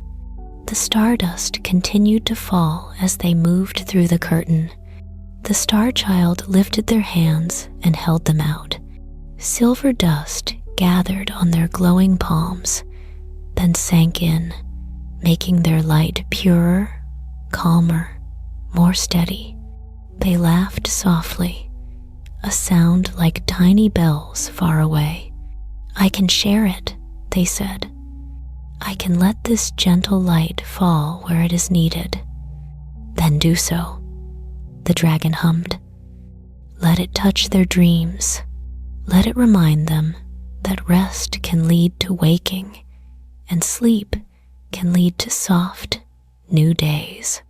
The stardust continued to fall as they moved through the curtain. The star child lifted their hands and held them out. Silver dust gathered on their glowing palms, then sank in, making their light purer, calmer, more steady. They laughed softly, a sound like tiny bells far away. "I can share it," they said. "I can let this gentle light fall where it is needed." "Then do so," the dragon hummed. "Let it touch their dreams. Let it remind them that rest can lead to waking, and sleep can lead to soft, new days.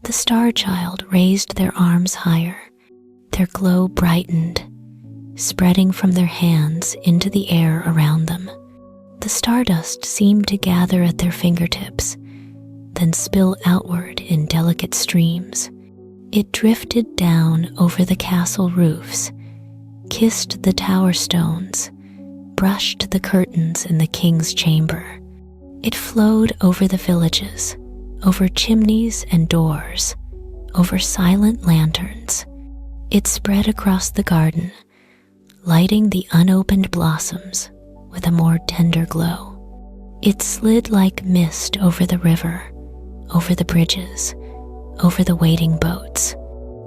The Star Child raised their arms higher, their glow brightened, spreading from their hands into the air around them. The stardust seemed to gather at their fingertips, then spill outward in delicate streams. It drifted down over the castle roofs, kissed the tower stones, brushed the curtains in the king's chamber. It flowed over the villages, over chimneys and doors, over silent lanterns. It spread across the garden, lighting the unopened blossoms with a more tender glow. It slid like mist over the river, over the bridges, over the waiting boats.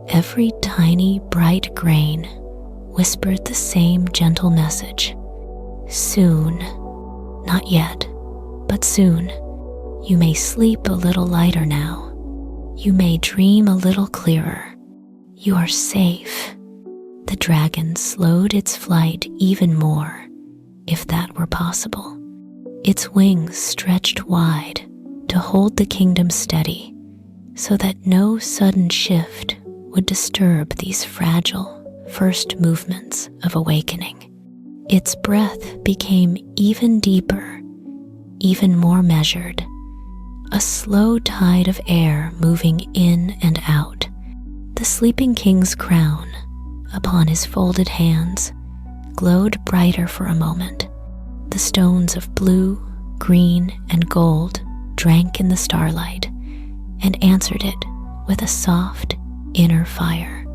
Every tiny, bright grain whispered the same gentle message. Soon, not yet, but soon, you may sleep a little lighter now. You may dream a little clearer. You are safe. The dragon slowed its flight even more, if that were possible. Its wings stretched wide to hold the kingdom steady, so that no sudden shift would disturb these fragile first movements of awakening. Its breath became even deeper, even more measured, a slow tide of air moving in and out. The sleeping king's crown, upon his folded hands, glowed brighter for a moment. The stones of blue, green, and gold drank in the starlight and answered it with a soft inner fire.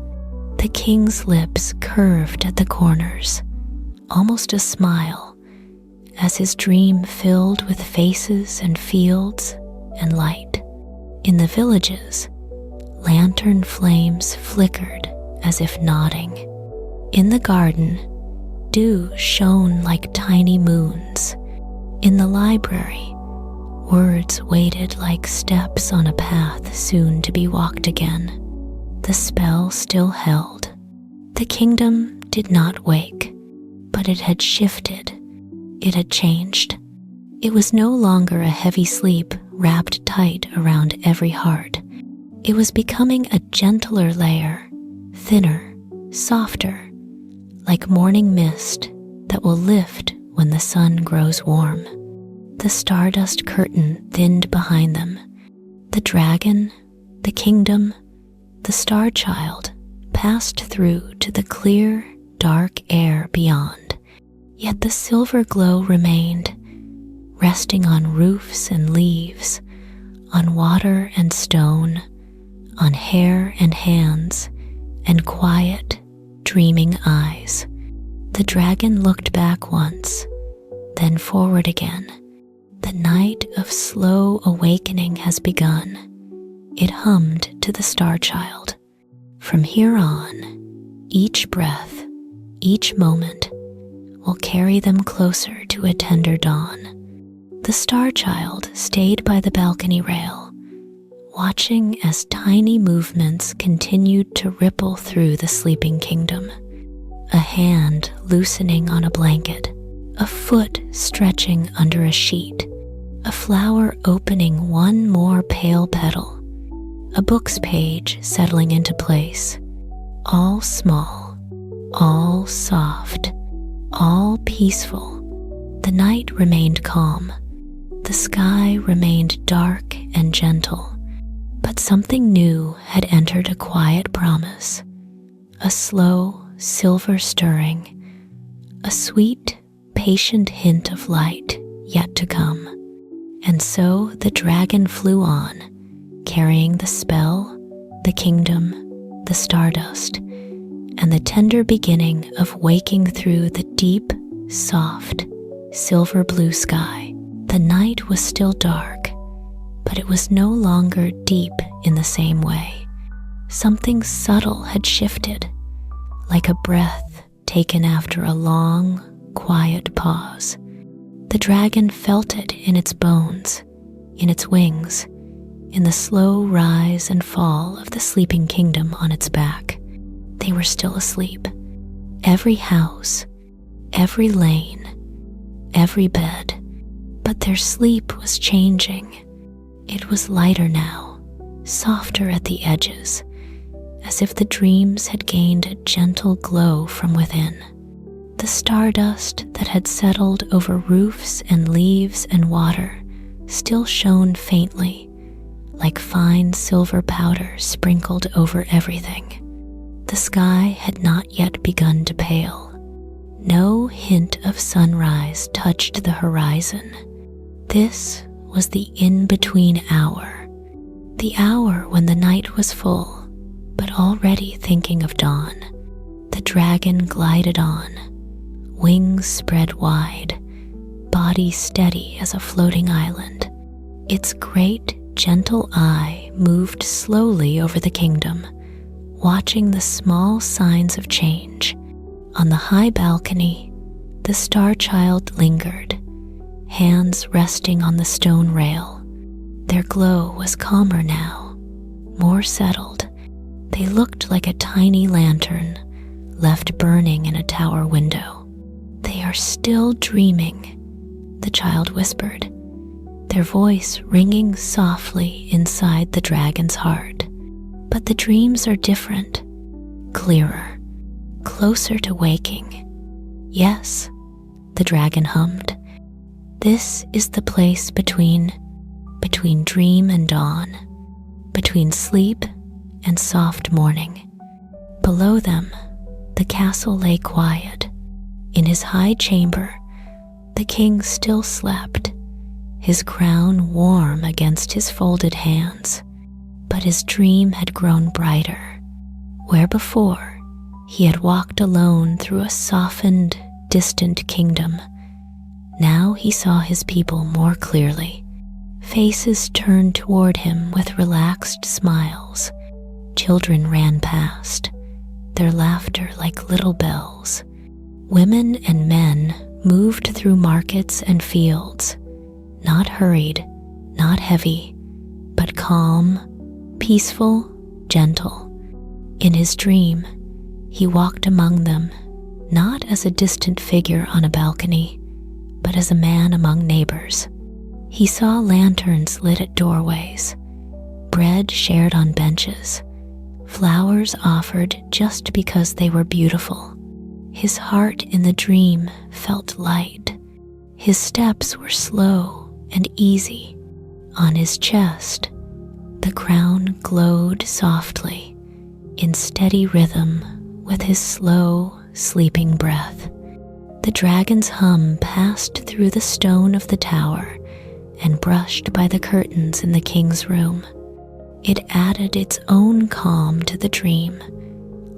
The king's lips curved at the corners, almost a smile, as his dream filled with faces and fields and light. In the villages, lantern flames flickered as if nodding. In the garden, dew shone like tiny moons. In the library, words waited like steps on a path soon to be walked again. The spell still held. The kingdom did not wake, but it had shifted. It had changed. It was no longer a heavy sleep wrapped tight around every heart. It was becoming a gentler layer, thinner, softer, like morning mist that will lift when the sun grows warm. The stardust curtain thinned behind them. The dragon, the kingdom, the Star Child passed through to the clear, dark air beyond. Yet the silver glow remained, resting on roofs and leaves, on water and stone, on hair and hands, and quiet, dreaming eyes. The dragon looked back once, then forward again. The night of slow awakening has begun. It hummed to the Star Child. From here on, each breath, each moment, will carry them closer to a tender dawn. The Star Child stayed by the balcony rail, watching as tiny movements continued to ripple through the sleeping kingdom. A hand loosening on a blanket, a foot stretching under a sheet, a flower opening one more pale petal, a book's page settling into place. All small, all soft, all peaceful. The night remained calm. The sky remained dark and gentle, but something new had entered a quiet promise, a slow, silver stirring, a sweet, patient hint of light yet to come. And so the dragon flew on, carrying the spell, the kingdom, the stardust, and the tender beginning of waking through the deep, soft, silver blue sky. The night was still dark, but it was no longer deep in the same way. Something subtle had shifted, like a breath taken after a long, quiet pause. The dragon felt it in its bones, in its wings, in the slow rise and fall of the sleeping kingdom on its back. They were still asleep. Every house, every lane, every bed, but their sleep was changing. It was lighter now, softer at the edges, as if the dreams had gained a gentle glow from within. The stardust that had settled over roofs and leaves and water still shone faintly, like fine silver powder sprinkled over everything. The sky had not yet begun to pale. No hint of sunrise touched the horizon. This was the in-between hour, the hour when the night was full, but already thinking of dawn. The dragon glided on, wings spread wide, body steady as a floating island. Its great, gentle eye moved slowly over the kingdom, watching the small signs of change. On the high balcony, the Star Child lingered, hands resting on the stone rail. Their glow was calmer now, more settled. They looked like a tiny lantern left burning in a tower window. "They are still dreaming," the child whispered, their voice ringing softly inside the dragon's heart. "But the dreams are different, clearer, closer to waking." "Yes," the dragon hummed. "This is the place between dream and dawn, between sleep and soft morning." Below them, the castle lay quiet. In his high chamber, the king still slept, his crown warm against his folded hands. But his dream had grown brighter. Where before he had walked alone through a softened, distant kingdom, now he saw his people more clearly. Faces turned toward him with relaxed smiles. Children ran past, their laughter like little bells. Women and men moved through markets and fields, not hurried, not heavy, but calm, peaceful, gentle. In his dream, he walked among them, not as a distant figure on a balcony, but as a man among neighbors. He saw lanterns lit at doorways, bread shared on benches, flowers offered just because they were beautiful. His heart in the dream felt light. His steps were slow and easy. On his chest, the crown glowed softly, in steady rhythm with his slow, sleeping breath. The dragon's hum passed through the stone of the tower and brushed by the curtains in the king's room. It added its own calm to the dream,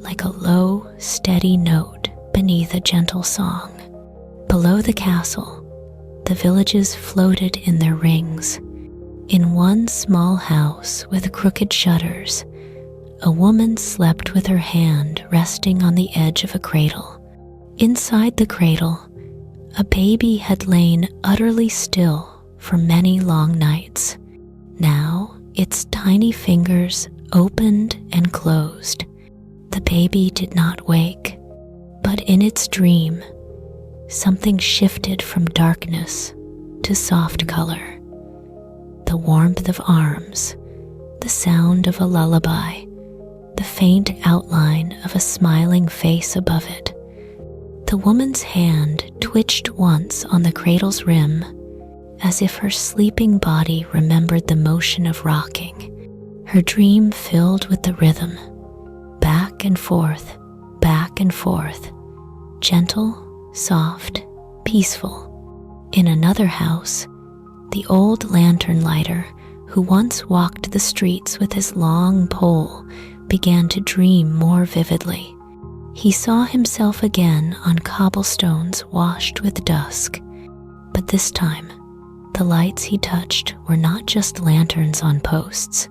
like a low, steady note beneath a gentle song. Below the castle, the villages floated in their rings. In one small house with crooked shutters, a woman slept with her hand resting on the edge of a cradle. Inside the cradle, a baby had lain utterly still for many long nights. Now, its tiny fingers opened and closed. The baby did not wake, but in its dream, something shifted from darkness to soft color. The warmth of arms, the sound of a lullaby, the faint outline of a smiling face above it. The woman's hand twitched once on the cradle's rim, as if her sleeping body remembered the motion of rocking. Her dream filled with the rhythm, back and forth, gentle, soft, peaceful. In another house, the old lantern lighter, who once walked the streets with his long pole, began to dream more vividly. He saw himself again on cobblestones washed with dusk, but this time, the lights he touched were not just lanterns on posts.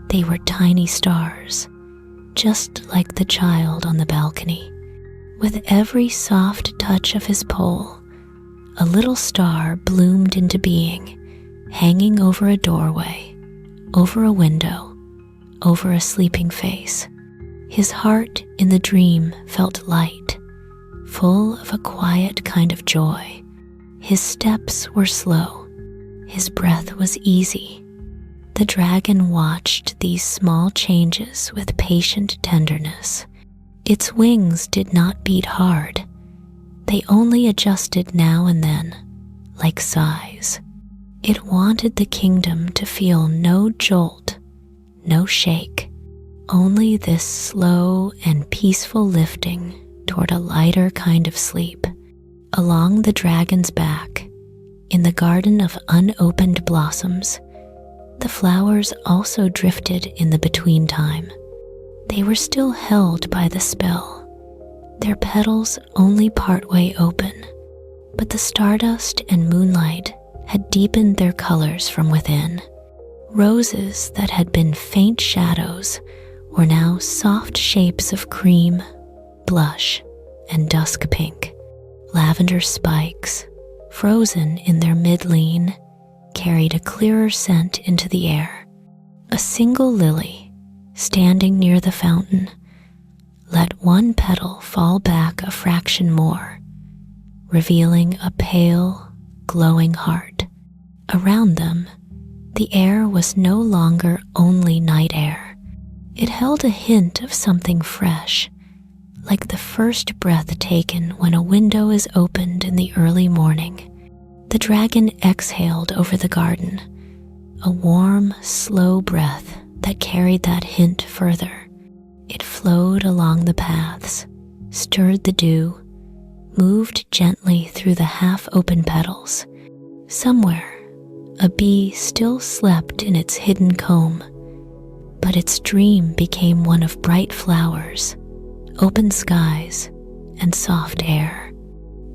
They were tiny stars, just like the child on the balcony. With every soft touch of his pole, a little star bloomed into being, hanging over a doorway, over a window, over a sleeping face. His heart in the dream felt light, full of a quiet kind of joy. His steps were slow. His breath was easy. The dragon watched these small changes with patient tenderness. Its wings did not beat hard. They only adjusted now and then, like sighs. It wanted the kingdom to feel no jolt, no shake, only this slow and peaceful lifting toward a lighter kind of sleep. Along the dragon's back, in the garden of unopened blossoms, the flowers also drifted in the between time. They were still held by the spell, their petals only partway open, but the stardust and moonlight had deepened their colors from within. Roses that had been faint shadows were now soft shapes of cream, blush, and dusk pink. Lavender spikes, frozen in their mid-lean, carried a clearer scent into the air. A single lily, standing near the fountain, let one petal fall back a fraction more, revealing a pale, glowing heart. Around them, the air was no longer only night air. It held a hint of something fresh, like the first breath taken when a window is opened in the early morning. The dragon exhaled over the garden, a warm, slow breath that carried that hint further. It flowed along the paths, stirred the dew, moved gently through the half-open petals. Somewhere, a bee still slept in its hidden comb, but its dream became one of bright flowers, open skies, and soft air.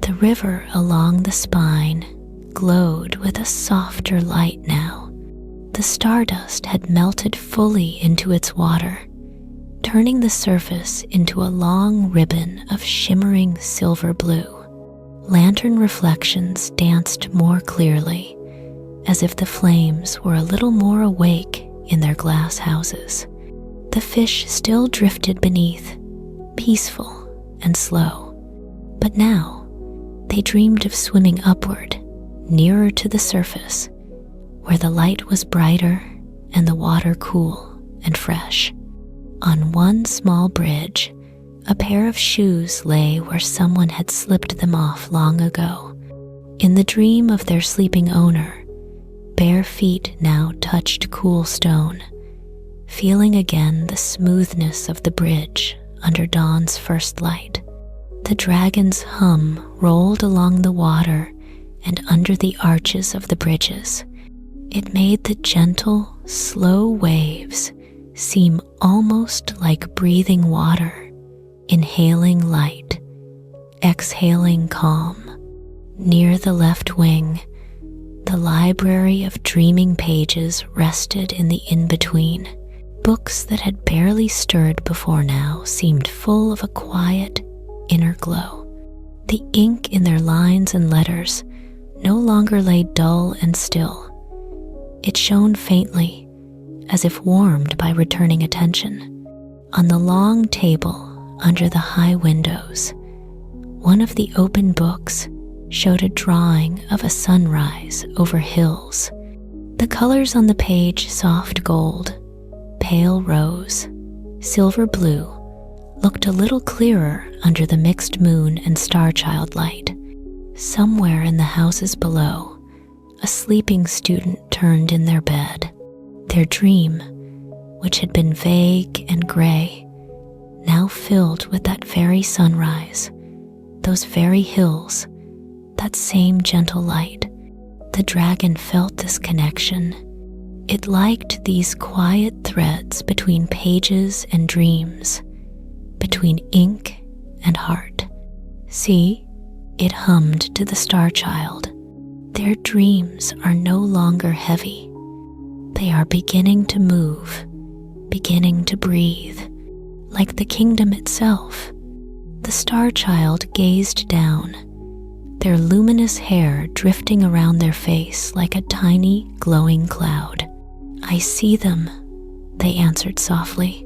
The river along the spine glowed with a softer light now. The stardust had melted fully into its water, turning the surface into a long ribbon of shimmering silver blue. Lantern reflections danced more clearly, as if the flames were a little more awake in their glass houses. The fish still drifted beneath, peaceful and slow, but now they dreamed of swimming upward, nearer to the surface, where the light was brighter and the water cool and fresh. On one small bridge, a pair of shoes lay where someone had slipped them off long ago. In the dream of their sleeping owner, bare feet now touched cool stone, feeling again the smoothness of the bridge under dawn's first light. The dragon's hum rolled along the water and under the arches of the bridges. It made the gentle, slow waves seem almost like breathing water, inhaling light, exhaling calm. Near the left wing, the library of dreaming pages rested in the in-between. Books that had barely stirred before now seemed full of a quiet, inner glow. The ink in their lines and letters no longer lay dull and still. It shone faintly, as if warmed by returning attention. On the long table under the high windows, one of the open books showed a drawing of a sunrise over hills. The colors on the page, soft gold, pale rose, silver blue, looked a little clearer under the mixed moon and star-child light. Somewhere in the houses below, a sleeping student turned in their bed. Their dream, which had been vague and gray, now filled with that very sunrise, those very hills, that same gentle light. The dragon felt this connection. It liked these quiet threads between pages and dreams, between ink and heart. See, it hummed to the star child. Their dreams are no longer heavy. They are beginning to move, beginning to breathe, like the kingdom itself. The star child gazed down, their luminous hair drifting around their face like a tiny, glowing cloud. "I see them," they answered softly.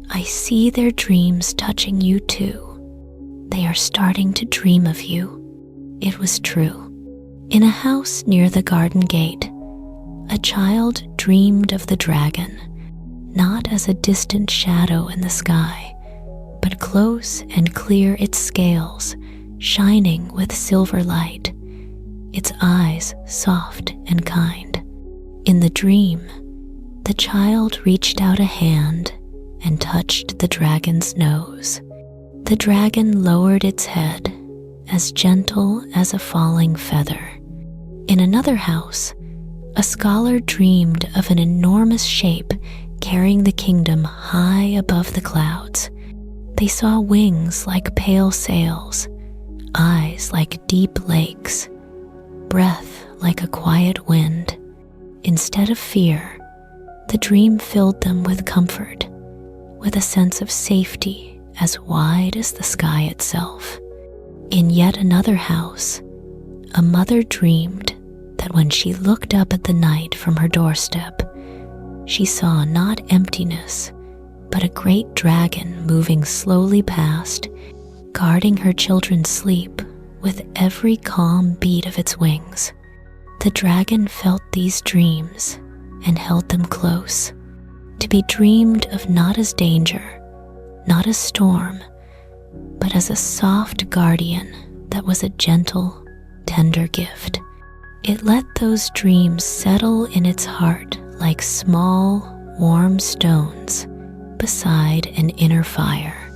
"I see their dreams touching you too. They are starting to dream of you." It was true. In a house near the garden gate, a child dreamed of the dragon, not as a distant shadow in the sky, but close and clear its scales, shining with silver light, its eyes soft and kind. In the dream, the child reached out a hand and touched the dragon's nose. The dragon lowered its head, as gentle as a falling feather. In another house, a scholar dreamed of an enormous shape carrying the kingdom high above the clouds. They saw wings like pale sails, eyes like deep lakes, breath like a quiet wind. Instead of fear, the dream filled them with comfort, with a sense of safety as wide as the sky itself. In yet another house, a mother dreamed that when she looked up at the night from her doorstep, she saw not emptiness, but a great dragon moving slowly past, guarding her children's sleep with every calm beat of its wings. The dragon felt these dreams and held them close, to be dreamed of not as danger, not as storm, but as a soft guardian that was a gentle, tender gift. It let those dreams settle in its heart like small, warm stones beside an inner fire.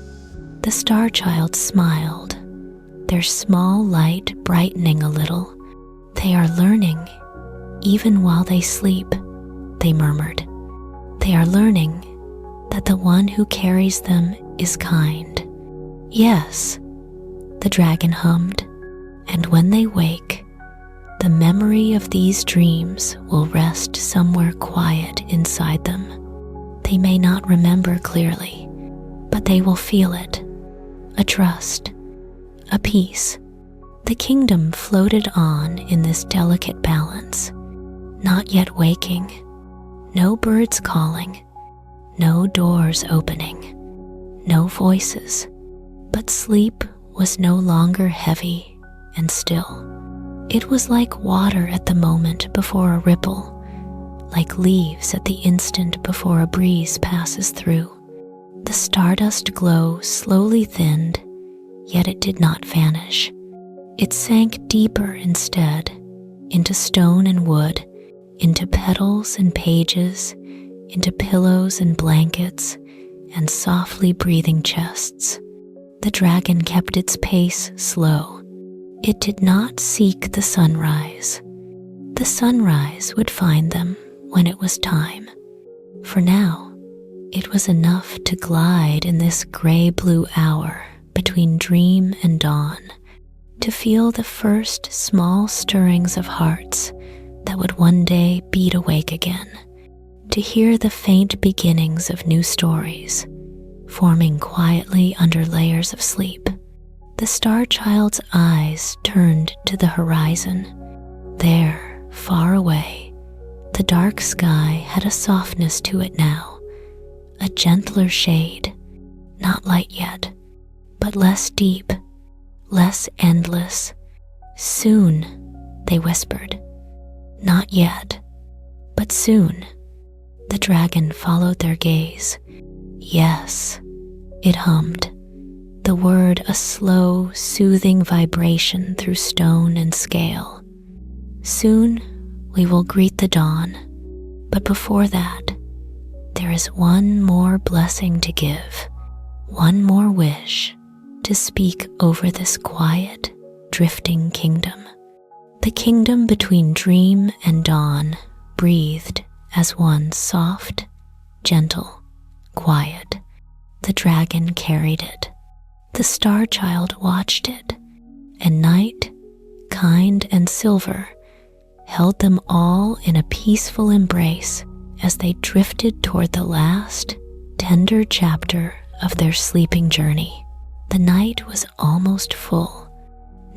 The star child smiled, their small light brightening a little. They are learning, even while they sleep, they murmured. They are learning that the one who carries them is kind. Yes, the dragon hummed, and when they wake, the memory of these dreams will rest somewhere quiet inside them. They may not remember clearly, but they will feel it. A trust, a peace. The kingdom floated on in this delicate balance, not yet waking, no birds calling, no doors opening, no voices, but sleep was no longer heavy and still. It was like water at the moment before a ripple, like leaves at the instant before a breeze passes through. The stardust glow slowly thinned, yet it did not vanish. It sank deeper instead, into stone and wood, into petals and pages, into pillows and blankets, and softly breathing chests. The dragon kept its pace slow. It did not seek the sunrise. The sunrise would find them when it was time. For now, it was enough to glide in this gray-blue hour between dream and dawn, to feel the first small stirrings of hearts that would one day beat awake again, to hear the faint beginnings of new stories, forming quietly under layers of sleep. The star child's eyes turned to the horizon. There, far away, the dark sky had a softness to it now, a gentler shade, not light yet, but less deep, less endless. Soon, they whispered. Not yet, but soon. The dragon followed their gaze. Yes, it hummed, the word a slow, soothing vibration through stone and scale. Soon we will greet the dawn, but before that, there is one more blessing to give, one more wish to speak over this quiet, drifting kingdom. The kingdom between dream and dawn breathed as one soft, gentle, quiet. The dragon carried it. The star child watched it, and night, kind and silver, held them all in a peaceful embrace as they drifted toward the last, tender chapter of their sleeping journey. The night was almost full,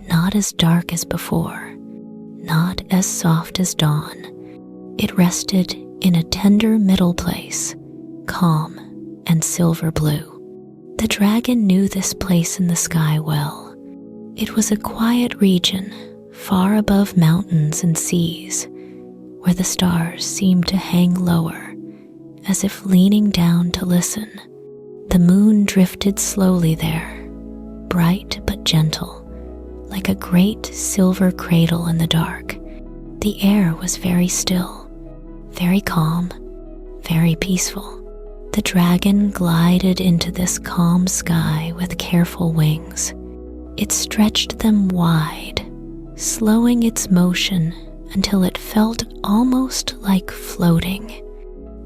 not as dark as before, not as soft as dawn. It rested in a tender middle place, calm and silver blue. The dragon knew this place in the sky well. It was a quiet region, far above mountains and seas, where the stars seemed to hang lower, as if leaning down to listen. The moon drifted slowly there, bright but gentle, like a great silver cradle in the dark. The air was very still, very calm, very peaceful. The dragon glided into this calm sky with careful wings. It stretched them wide, slowing its motion until it felt almost like floating.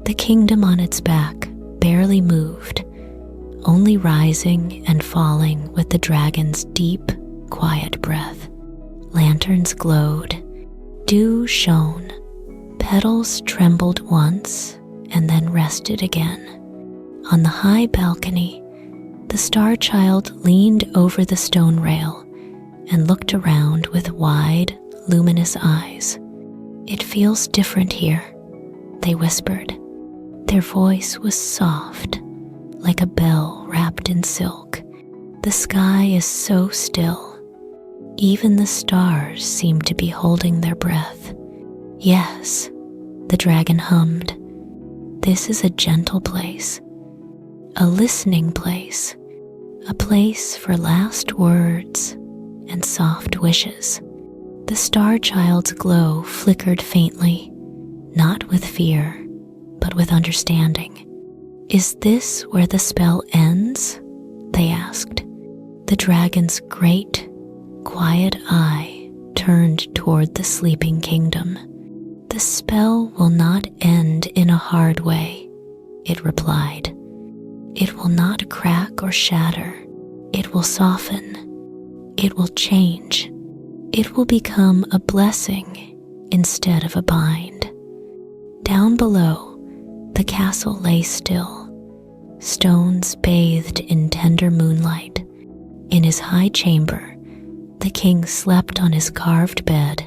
The kingdom on its back barely moved, only rising and falling with the dragon's deep, quiet breath. Lanterns glowed, dew shone, petals trembled once and then rested again. On the high balcony, the Star Child leaned over the stone rail and looked around with wide, luminous eyes. "It feels different here," they whispered. Their voice was soft, like a bell wrapped in silk. "The sky is so still. Even the stars seem to be holding their breath." "Yes," the dragon hummed. "This is a gentle place, a listening place, a place for last words and soft wishes." The Star Child's glow flickered faintly, not with fear, but with understanding. "Is this where the spell ends?" they asked. The dragon's great, quiet eye turned toward the sleeping kingdom. "The spell will not end in a hard way," it replied. "It will not crack or shatter. It will soften. It will change. It will become a blessing instead of a bind." Down below, the castle lay still, stones bathed in tender moonlight. In his high chamber, the king slept on his carved bed,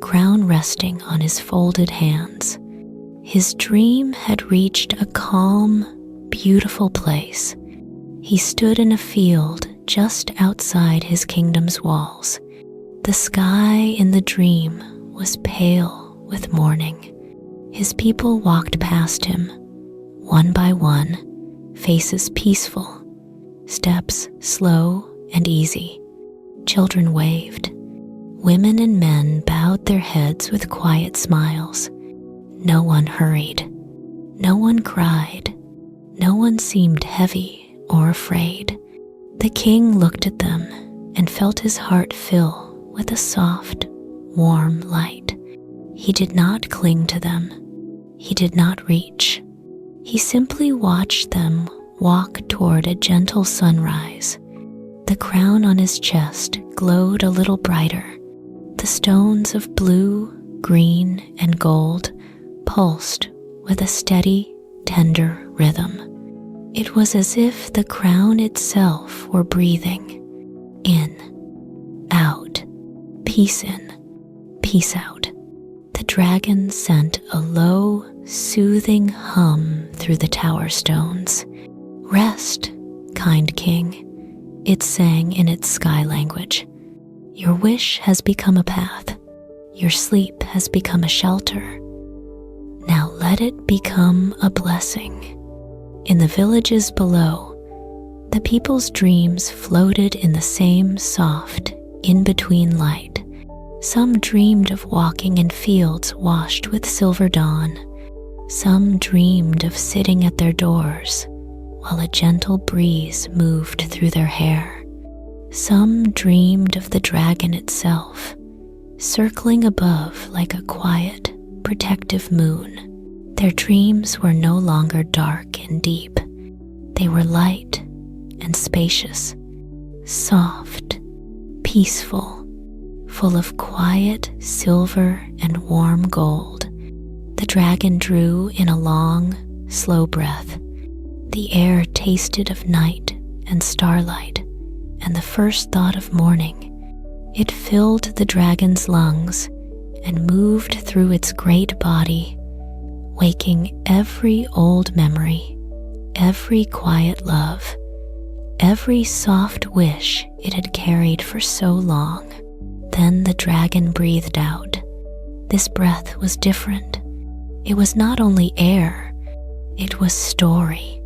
crown resting on his folded hands. His dream had reached a calm, beautiful place. He stood in a field just outside his kingdom's walls. The sky in the dream was pale with morning. His people walked past him, one by one, faces peaceful, steps slow and easy. Children waved. Women and men bowed their heads with quiet smiles. No one hurried. No one cried. No one seemed heavy or afraid. The king looked at them and felt his heart fill with a soft, warm light. He did not cling to them. He did not reach. He simply watched them walk toward a gentle sunrise. The crown on his chest glowed a little brighter. The stones of blue, green, and gold pulsed with a steady, tender rhythm. It was as if the crown itself were breathing. In, out, peace in, peace out. The dragon sent a low, soothing hum through the tower stones. "Rest, kind king," it sang in its sky language. "Your wish has become a path. Your sleep has become a shelter. Now let it become a blessing." In the villages below, the people's dreams floated in the same soft, in-between light. Some dreamed of walking in fields washed with silver dawn. Some dreamed of sitting at their doors while a gentle breeze moved through their hair. Some dreamed of the dragon itself, circling above like a quiet, protective moon. Their dreams were no longer dark and deep. They were light and spacious, soft, peaceful, full of quiet silver and warm gold. The dragon drew in a long, slow breath. The air tasted of night and starlight and the first thought of morning. It filled the dragon's lungs and moved through its great body, waking every old memory, every quiet love, every soft wish it had carried for so long. Then the dragon breathed out. This breath was different. It was not only air, it was story.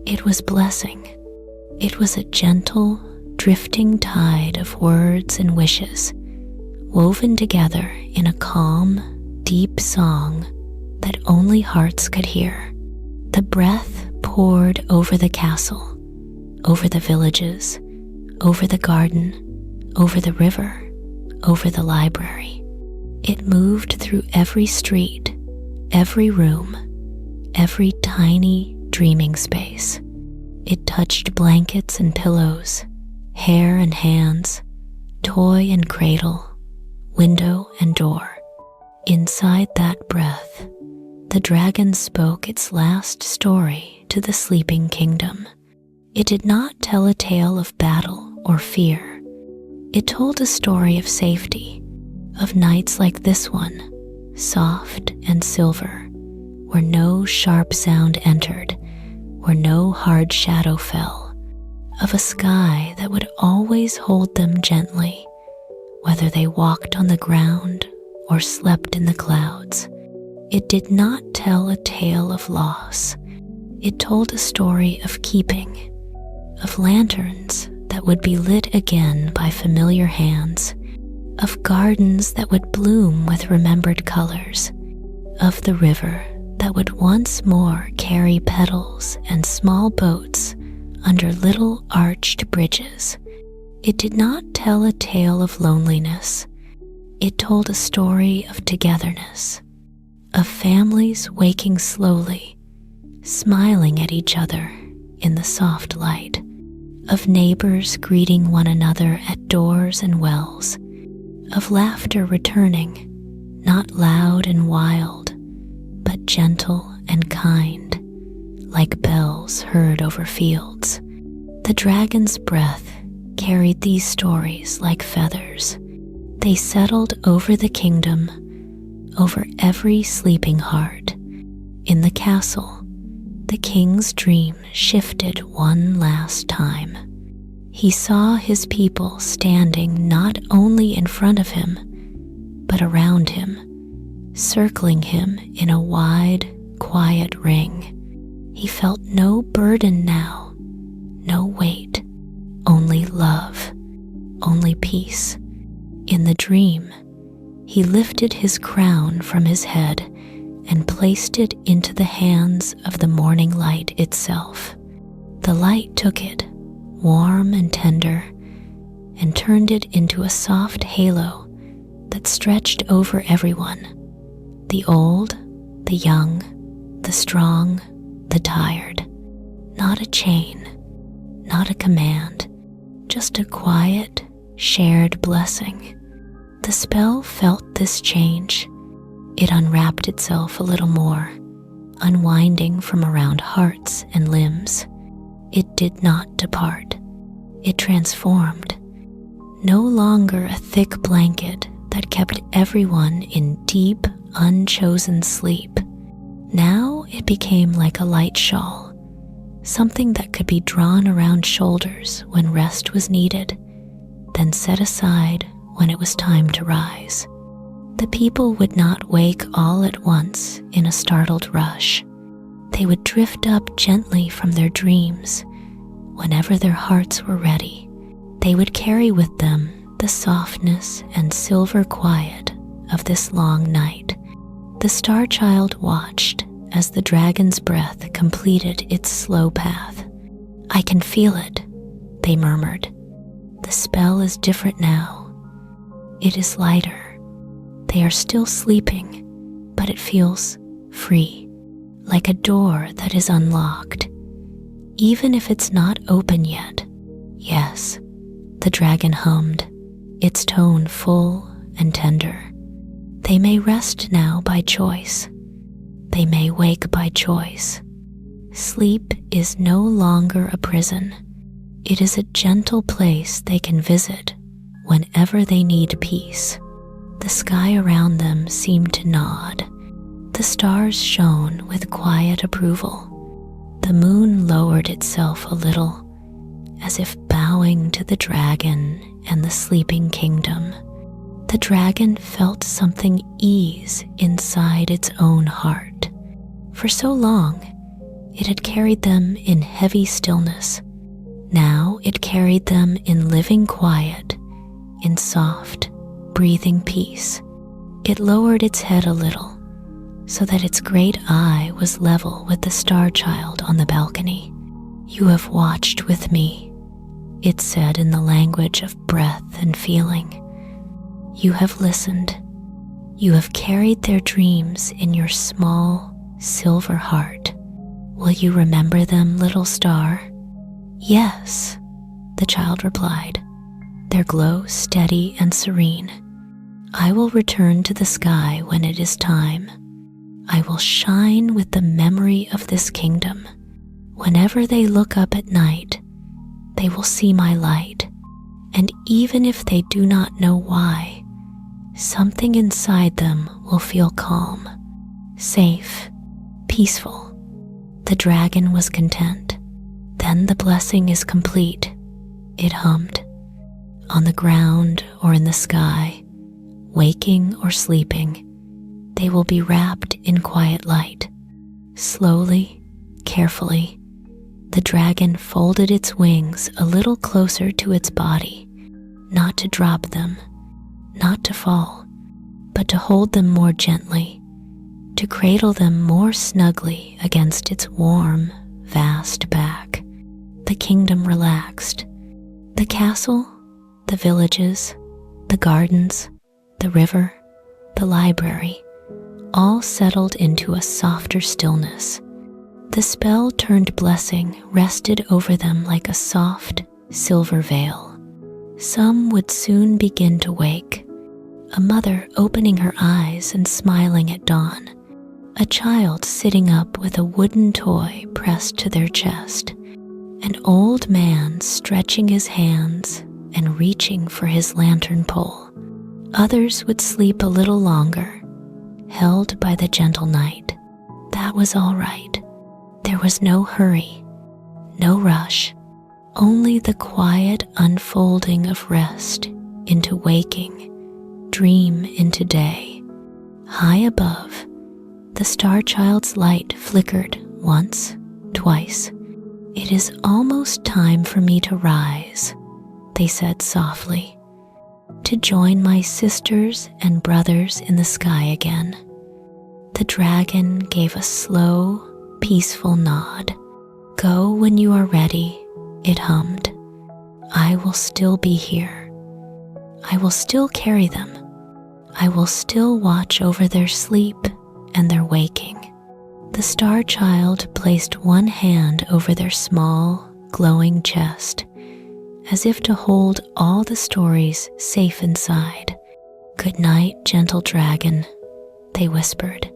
It was blessing. It was a gentle, drifting tide of words and wishes, woven together in a calm, deep song that only hearts could hear. The breath poured over the castle, over the villages, over the garden, over the river, over the library. It moved through every street, every room, every tiny, dreaming space. It touched blankets and pillows, hair and hands, toy and cradle, window and door. Inside that breath, the dragon spoke its last story to the sleeping kingdom. It did not tell a tale of battle or fear. It told a story of safety, of nights like this one, soft and silver, where no sharp sound entered, where no hard shadow fell, of a sky that would always hold them gently, whether they walked on the ground or slept in the clouds. It did not tell a tale of loss. It told a story of keeping, of lanterns that would be lit again by familiar hands, of gardens that would bloom with remembered colors, of the river that would once more carry petals and small boats under little arched bridges. It did not tell a tale of loneliness. It told a story of togetherness, of families waking slowly, smiling at each other in the soft light, of neighbors greeting one another at doors and wells, of laughter returning, not loud and wild, but gentle and kind, like bells heard over fields. The dragon's breath carried these stories like feathers. They settled over the kingdom, over every sleeping heart. In the castle, the king's dream shifted one last time. He saw his people standing not only in front of him, but around him, circling him in a wide, quiet ring. He felt no burden now, no weight, only love, only peace. In the dream, he lifted his crown from his head and placed it into the hands of the morning light itself. The light took it, warm and tender, and turned it into a soft halo that stretched over everyone, the old, the young, the strong, the tired. Not a chain, not a command, just a quiet, shared blessing. The spell felt this change. It unwrapped itself a little more, unwinding from around hearts and limbs. It did not depart. It transformed. No longer a thick blanket that kept everyone in deep, unchosen sleep. Now it became like a light shawl, something that could be drawn around shoulders when rest was needed, then set aside when it was time to rise. The people would not wake all at once in a startled rush. They would drift up gently from their dreams. Whenever their hearts were ready, they would carry with them the softness and silver quiet of this long night. The Star Child watched as the dragon's breath completed its slow path. "I can feel it," they murmured. "The spell is different now. It is lighter. They are still sleeping, but it feels free, like a door that is unlocked, even if it's not open yet." "Yes," the dragon hummed, its tone full and tender. "They may rest now by choice. They may wake by choice. Sleep is no longer a prison. It is a gentle place they can visit whenever they need peace." The sky around them seemed to nod. The stars shone with quiet approval. The moon lowered itself a little, as if bowing to the dragon and the sleeping kingdom. The dragon felt something ease inside its own heart. For so long, it had carried them in heavy stillness. Now it carried them in living quiet, in soft, breathing peace. It lowered its head a little, so that its great eye was level with the star child on the balcony. "You have watched with me," it said in the language of breath and feeling. "You have listened. You have carried their dreams in your small, silver heart. Will you remember them, little star?" "Yes," the child replied, their glow steady and serene. "I will return to the sky when it is time. I will shine with the memory of this kingdom. Whenever they look up at night, they will see my light, and even if they do not know why, something inside them will feel calm, safe, peaceful." The dragon was content. "Then the blessing is complete," it hummed. "On the ground or in the sky, waking or sleeping, they will be wrapped in quiet light." Slowly, carefully, the dragon folded its wings a little closer to its body, not to drop them, not to fall, but to hold them more gently, to cradle them more snugly against its warm, vast back. The kingdom relaxed. The castle, the villages, the gardens, the river, the library, all settled into a softer stillness. The spell-turned blessing rested over them like a soft, silver veil. Some would soon begin to wake, a mother opening her eyes and smiling at dawn, a child sitting up with a wooden toy pressed to their chest, an old man stretching his hands and reaching for his lantern pole. Others would sleep a little longer, held by the gentle night. That was all right. There was no hurry, no rush, only the quiet unfolding of rest into waking, dream into day. High above, the star child's light flickered once, twice. "It is almost time for me to rise," they said softly, "to join my sisters and brothers in the sky again." The dragon gave a slow, peaceful nod. "Go when you are ready," it hummed. "I will still be here. I will still carry them. I will still watch over their sleep and their waking." The star child placed one hand over their small, glowing chest, as if to hold all the stories safe inside. "Good night, gentle dragon," they whispered.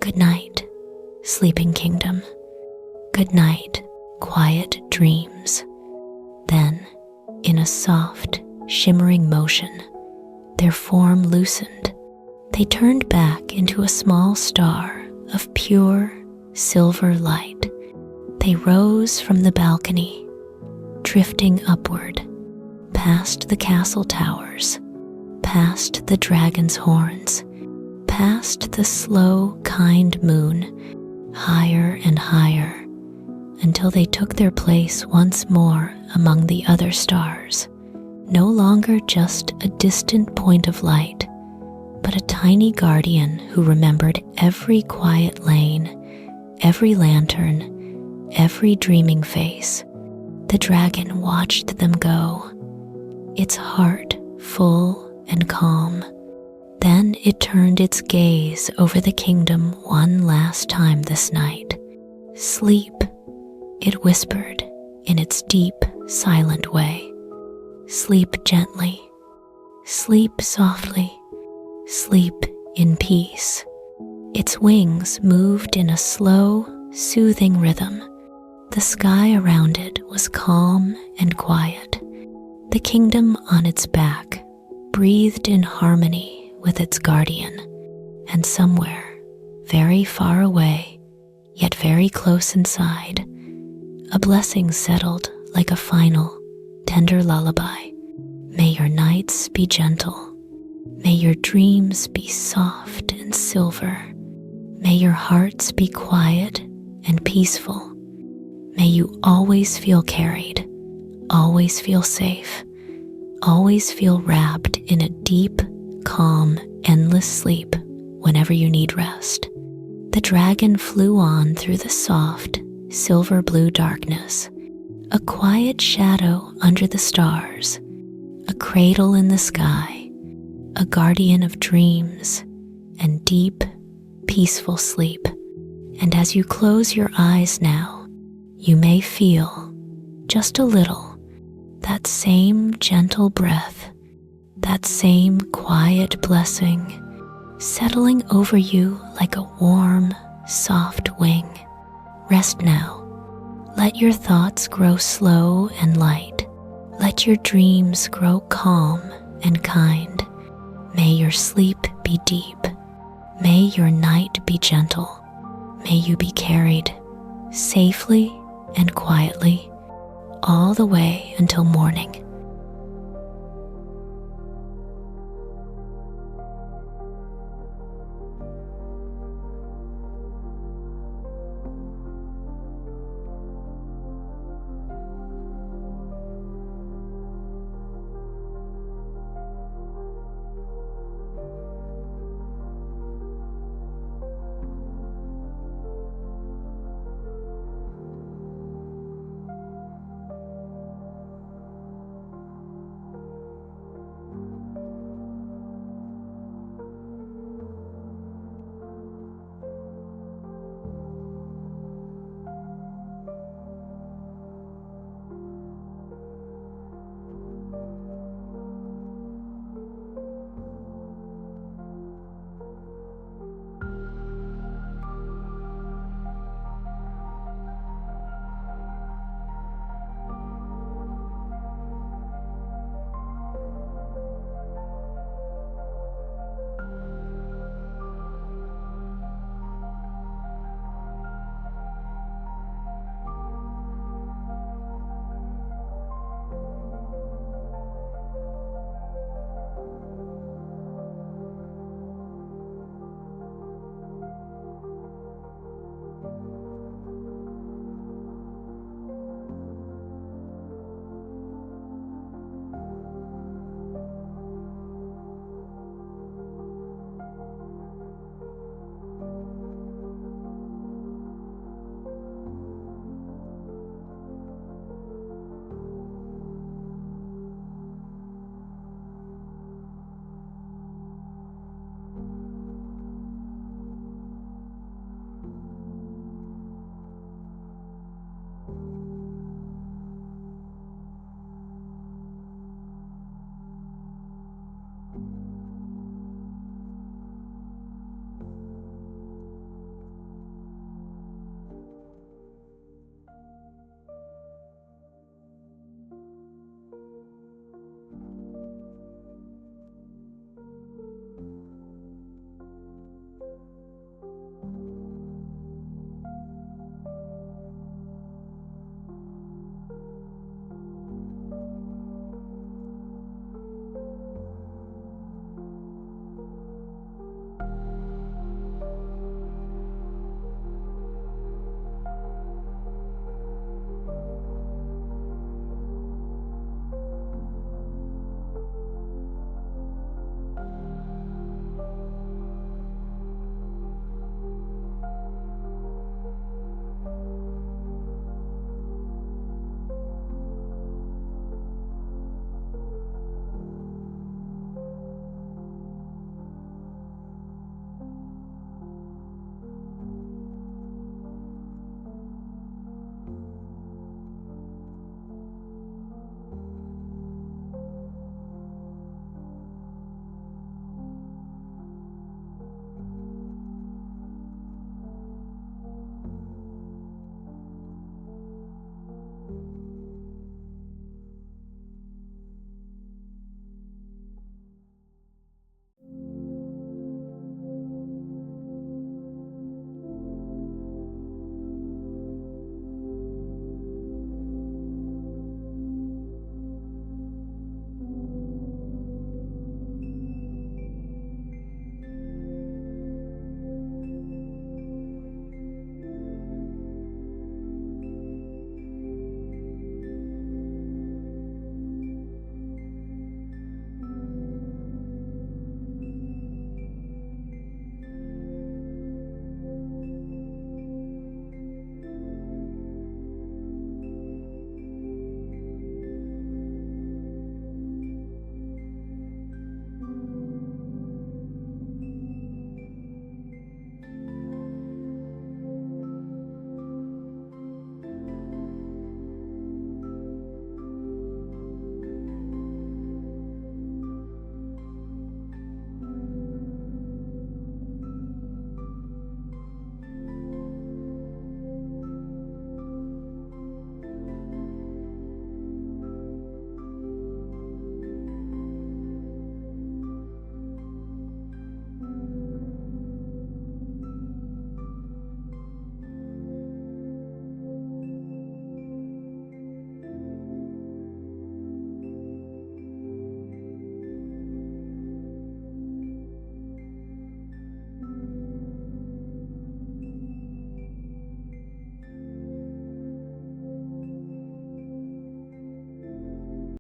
"Good night, sleeping kingdom. Good night, quiet dreams." Then, in a soft, shimmering motion, their form loosened. They turned back into a small star of pure, silver light. They rose from the balcony, drifting upward, past the castle towers, past the dragon's horns, past the slow, kind moon, higher and higher, until they took their place once more among the other stars, no longer just a distant point of light, but a tiny guardian who remembered every quiet lane, every lantern, every dreaming face. The dragon watched them go, its heart full and calm. Then it turned its gaze over the kingdom one last time this night. "Sleep," it whispered in its deep, silent way. "Sleep gently. Sleep softly. Sleep in peace." Its wings moved in a slow, soothing rhythm. The sky around it was calm and quiet. The kingdom on its back breathed in harmony with its guardian, and somewhere, very far away, yet very close inside, a blessing settled like a final, tender lullaby. "May your nights be gentle. May your dreams be soft and silver. May your hearts be quiet and peaceful. May you always feel carried, always feel safe, always feel wrapped in a deep, calm, endless sleep whenever you need rest. The dragon flew on through the soft, silver blue darkness, a quiet shadow under the stars, a cradle in the sky, a guardian of dreams and deep, peaceful sleep. And as you close your eyes now, you may feel, just a little, that same gentle breath, that same quiet blessing settling over you like a warm, soft wing. Rest now. Let your thoughts grow slow and light. Let your dreams grow calm and kind. May your sleep be deep. May your night be gentle. May you be carried safely and quietly all the way until morning.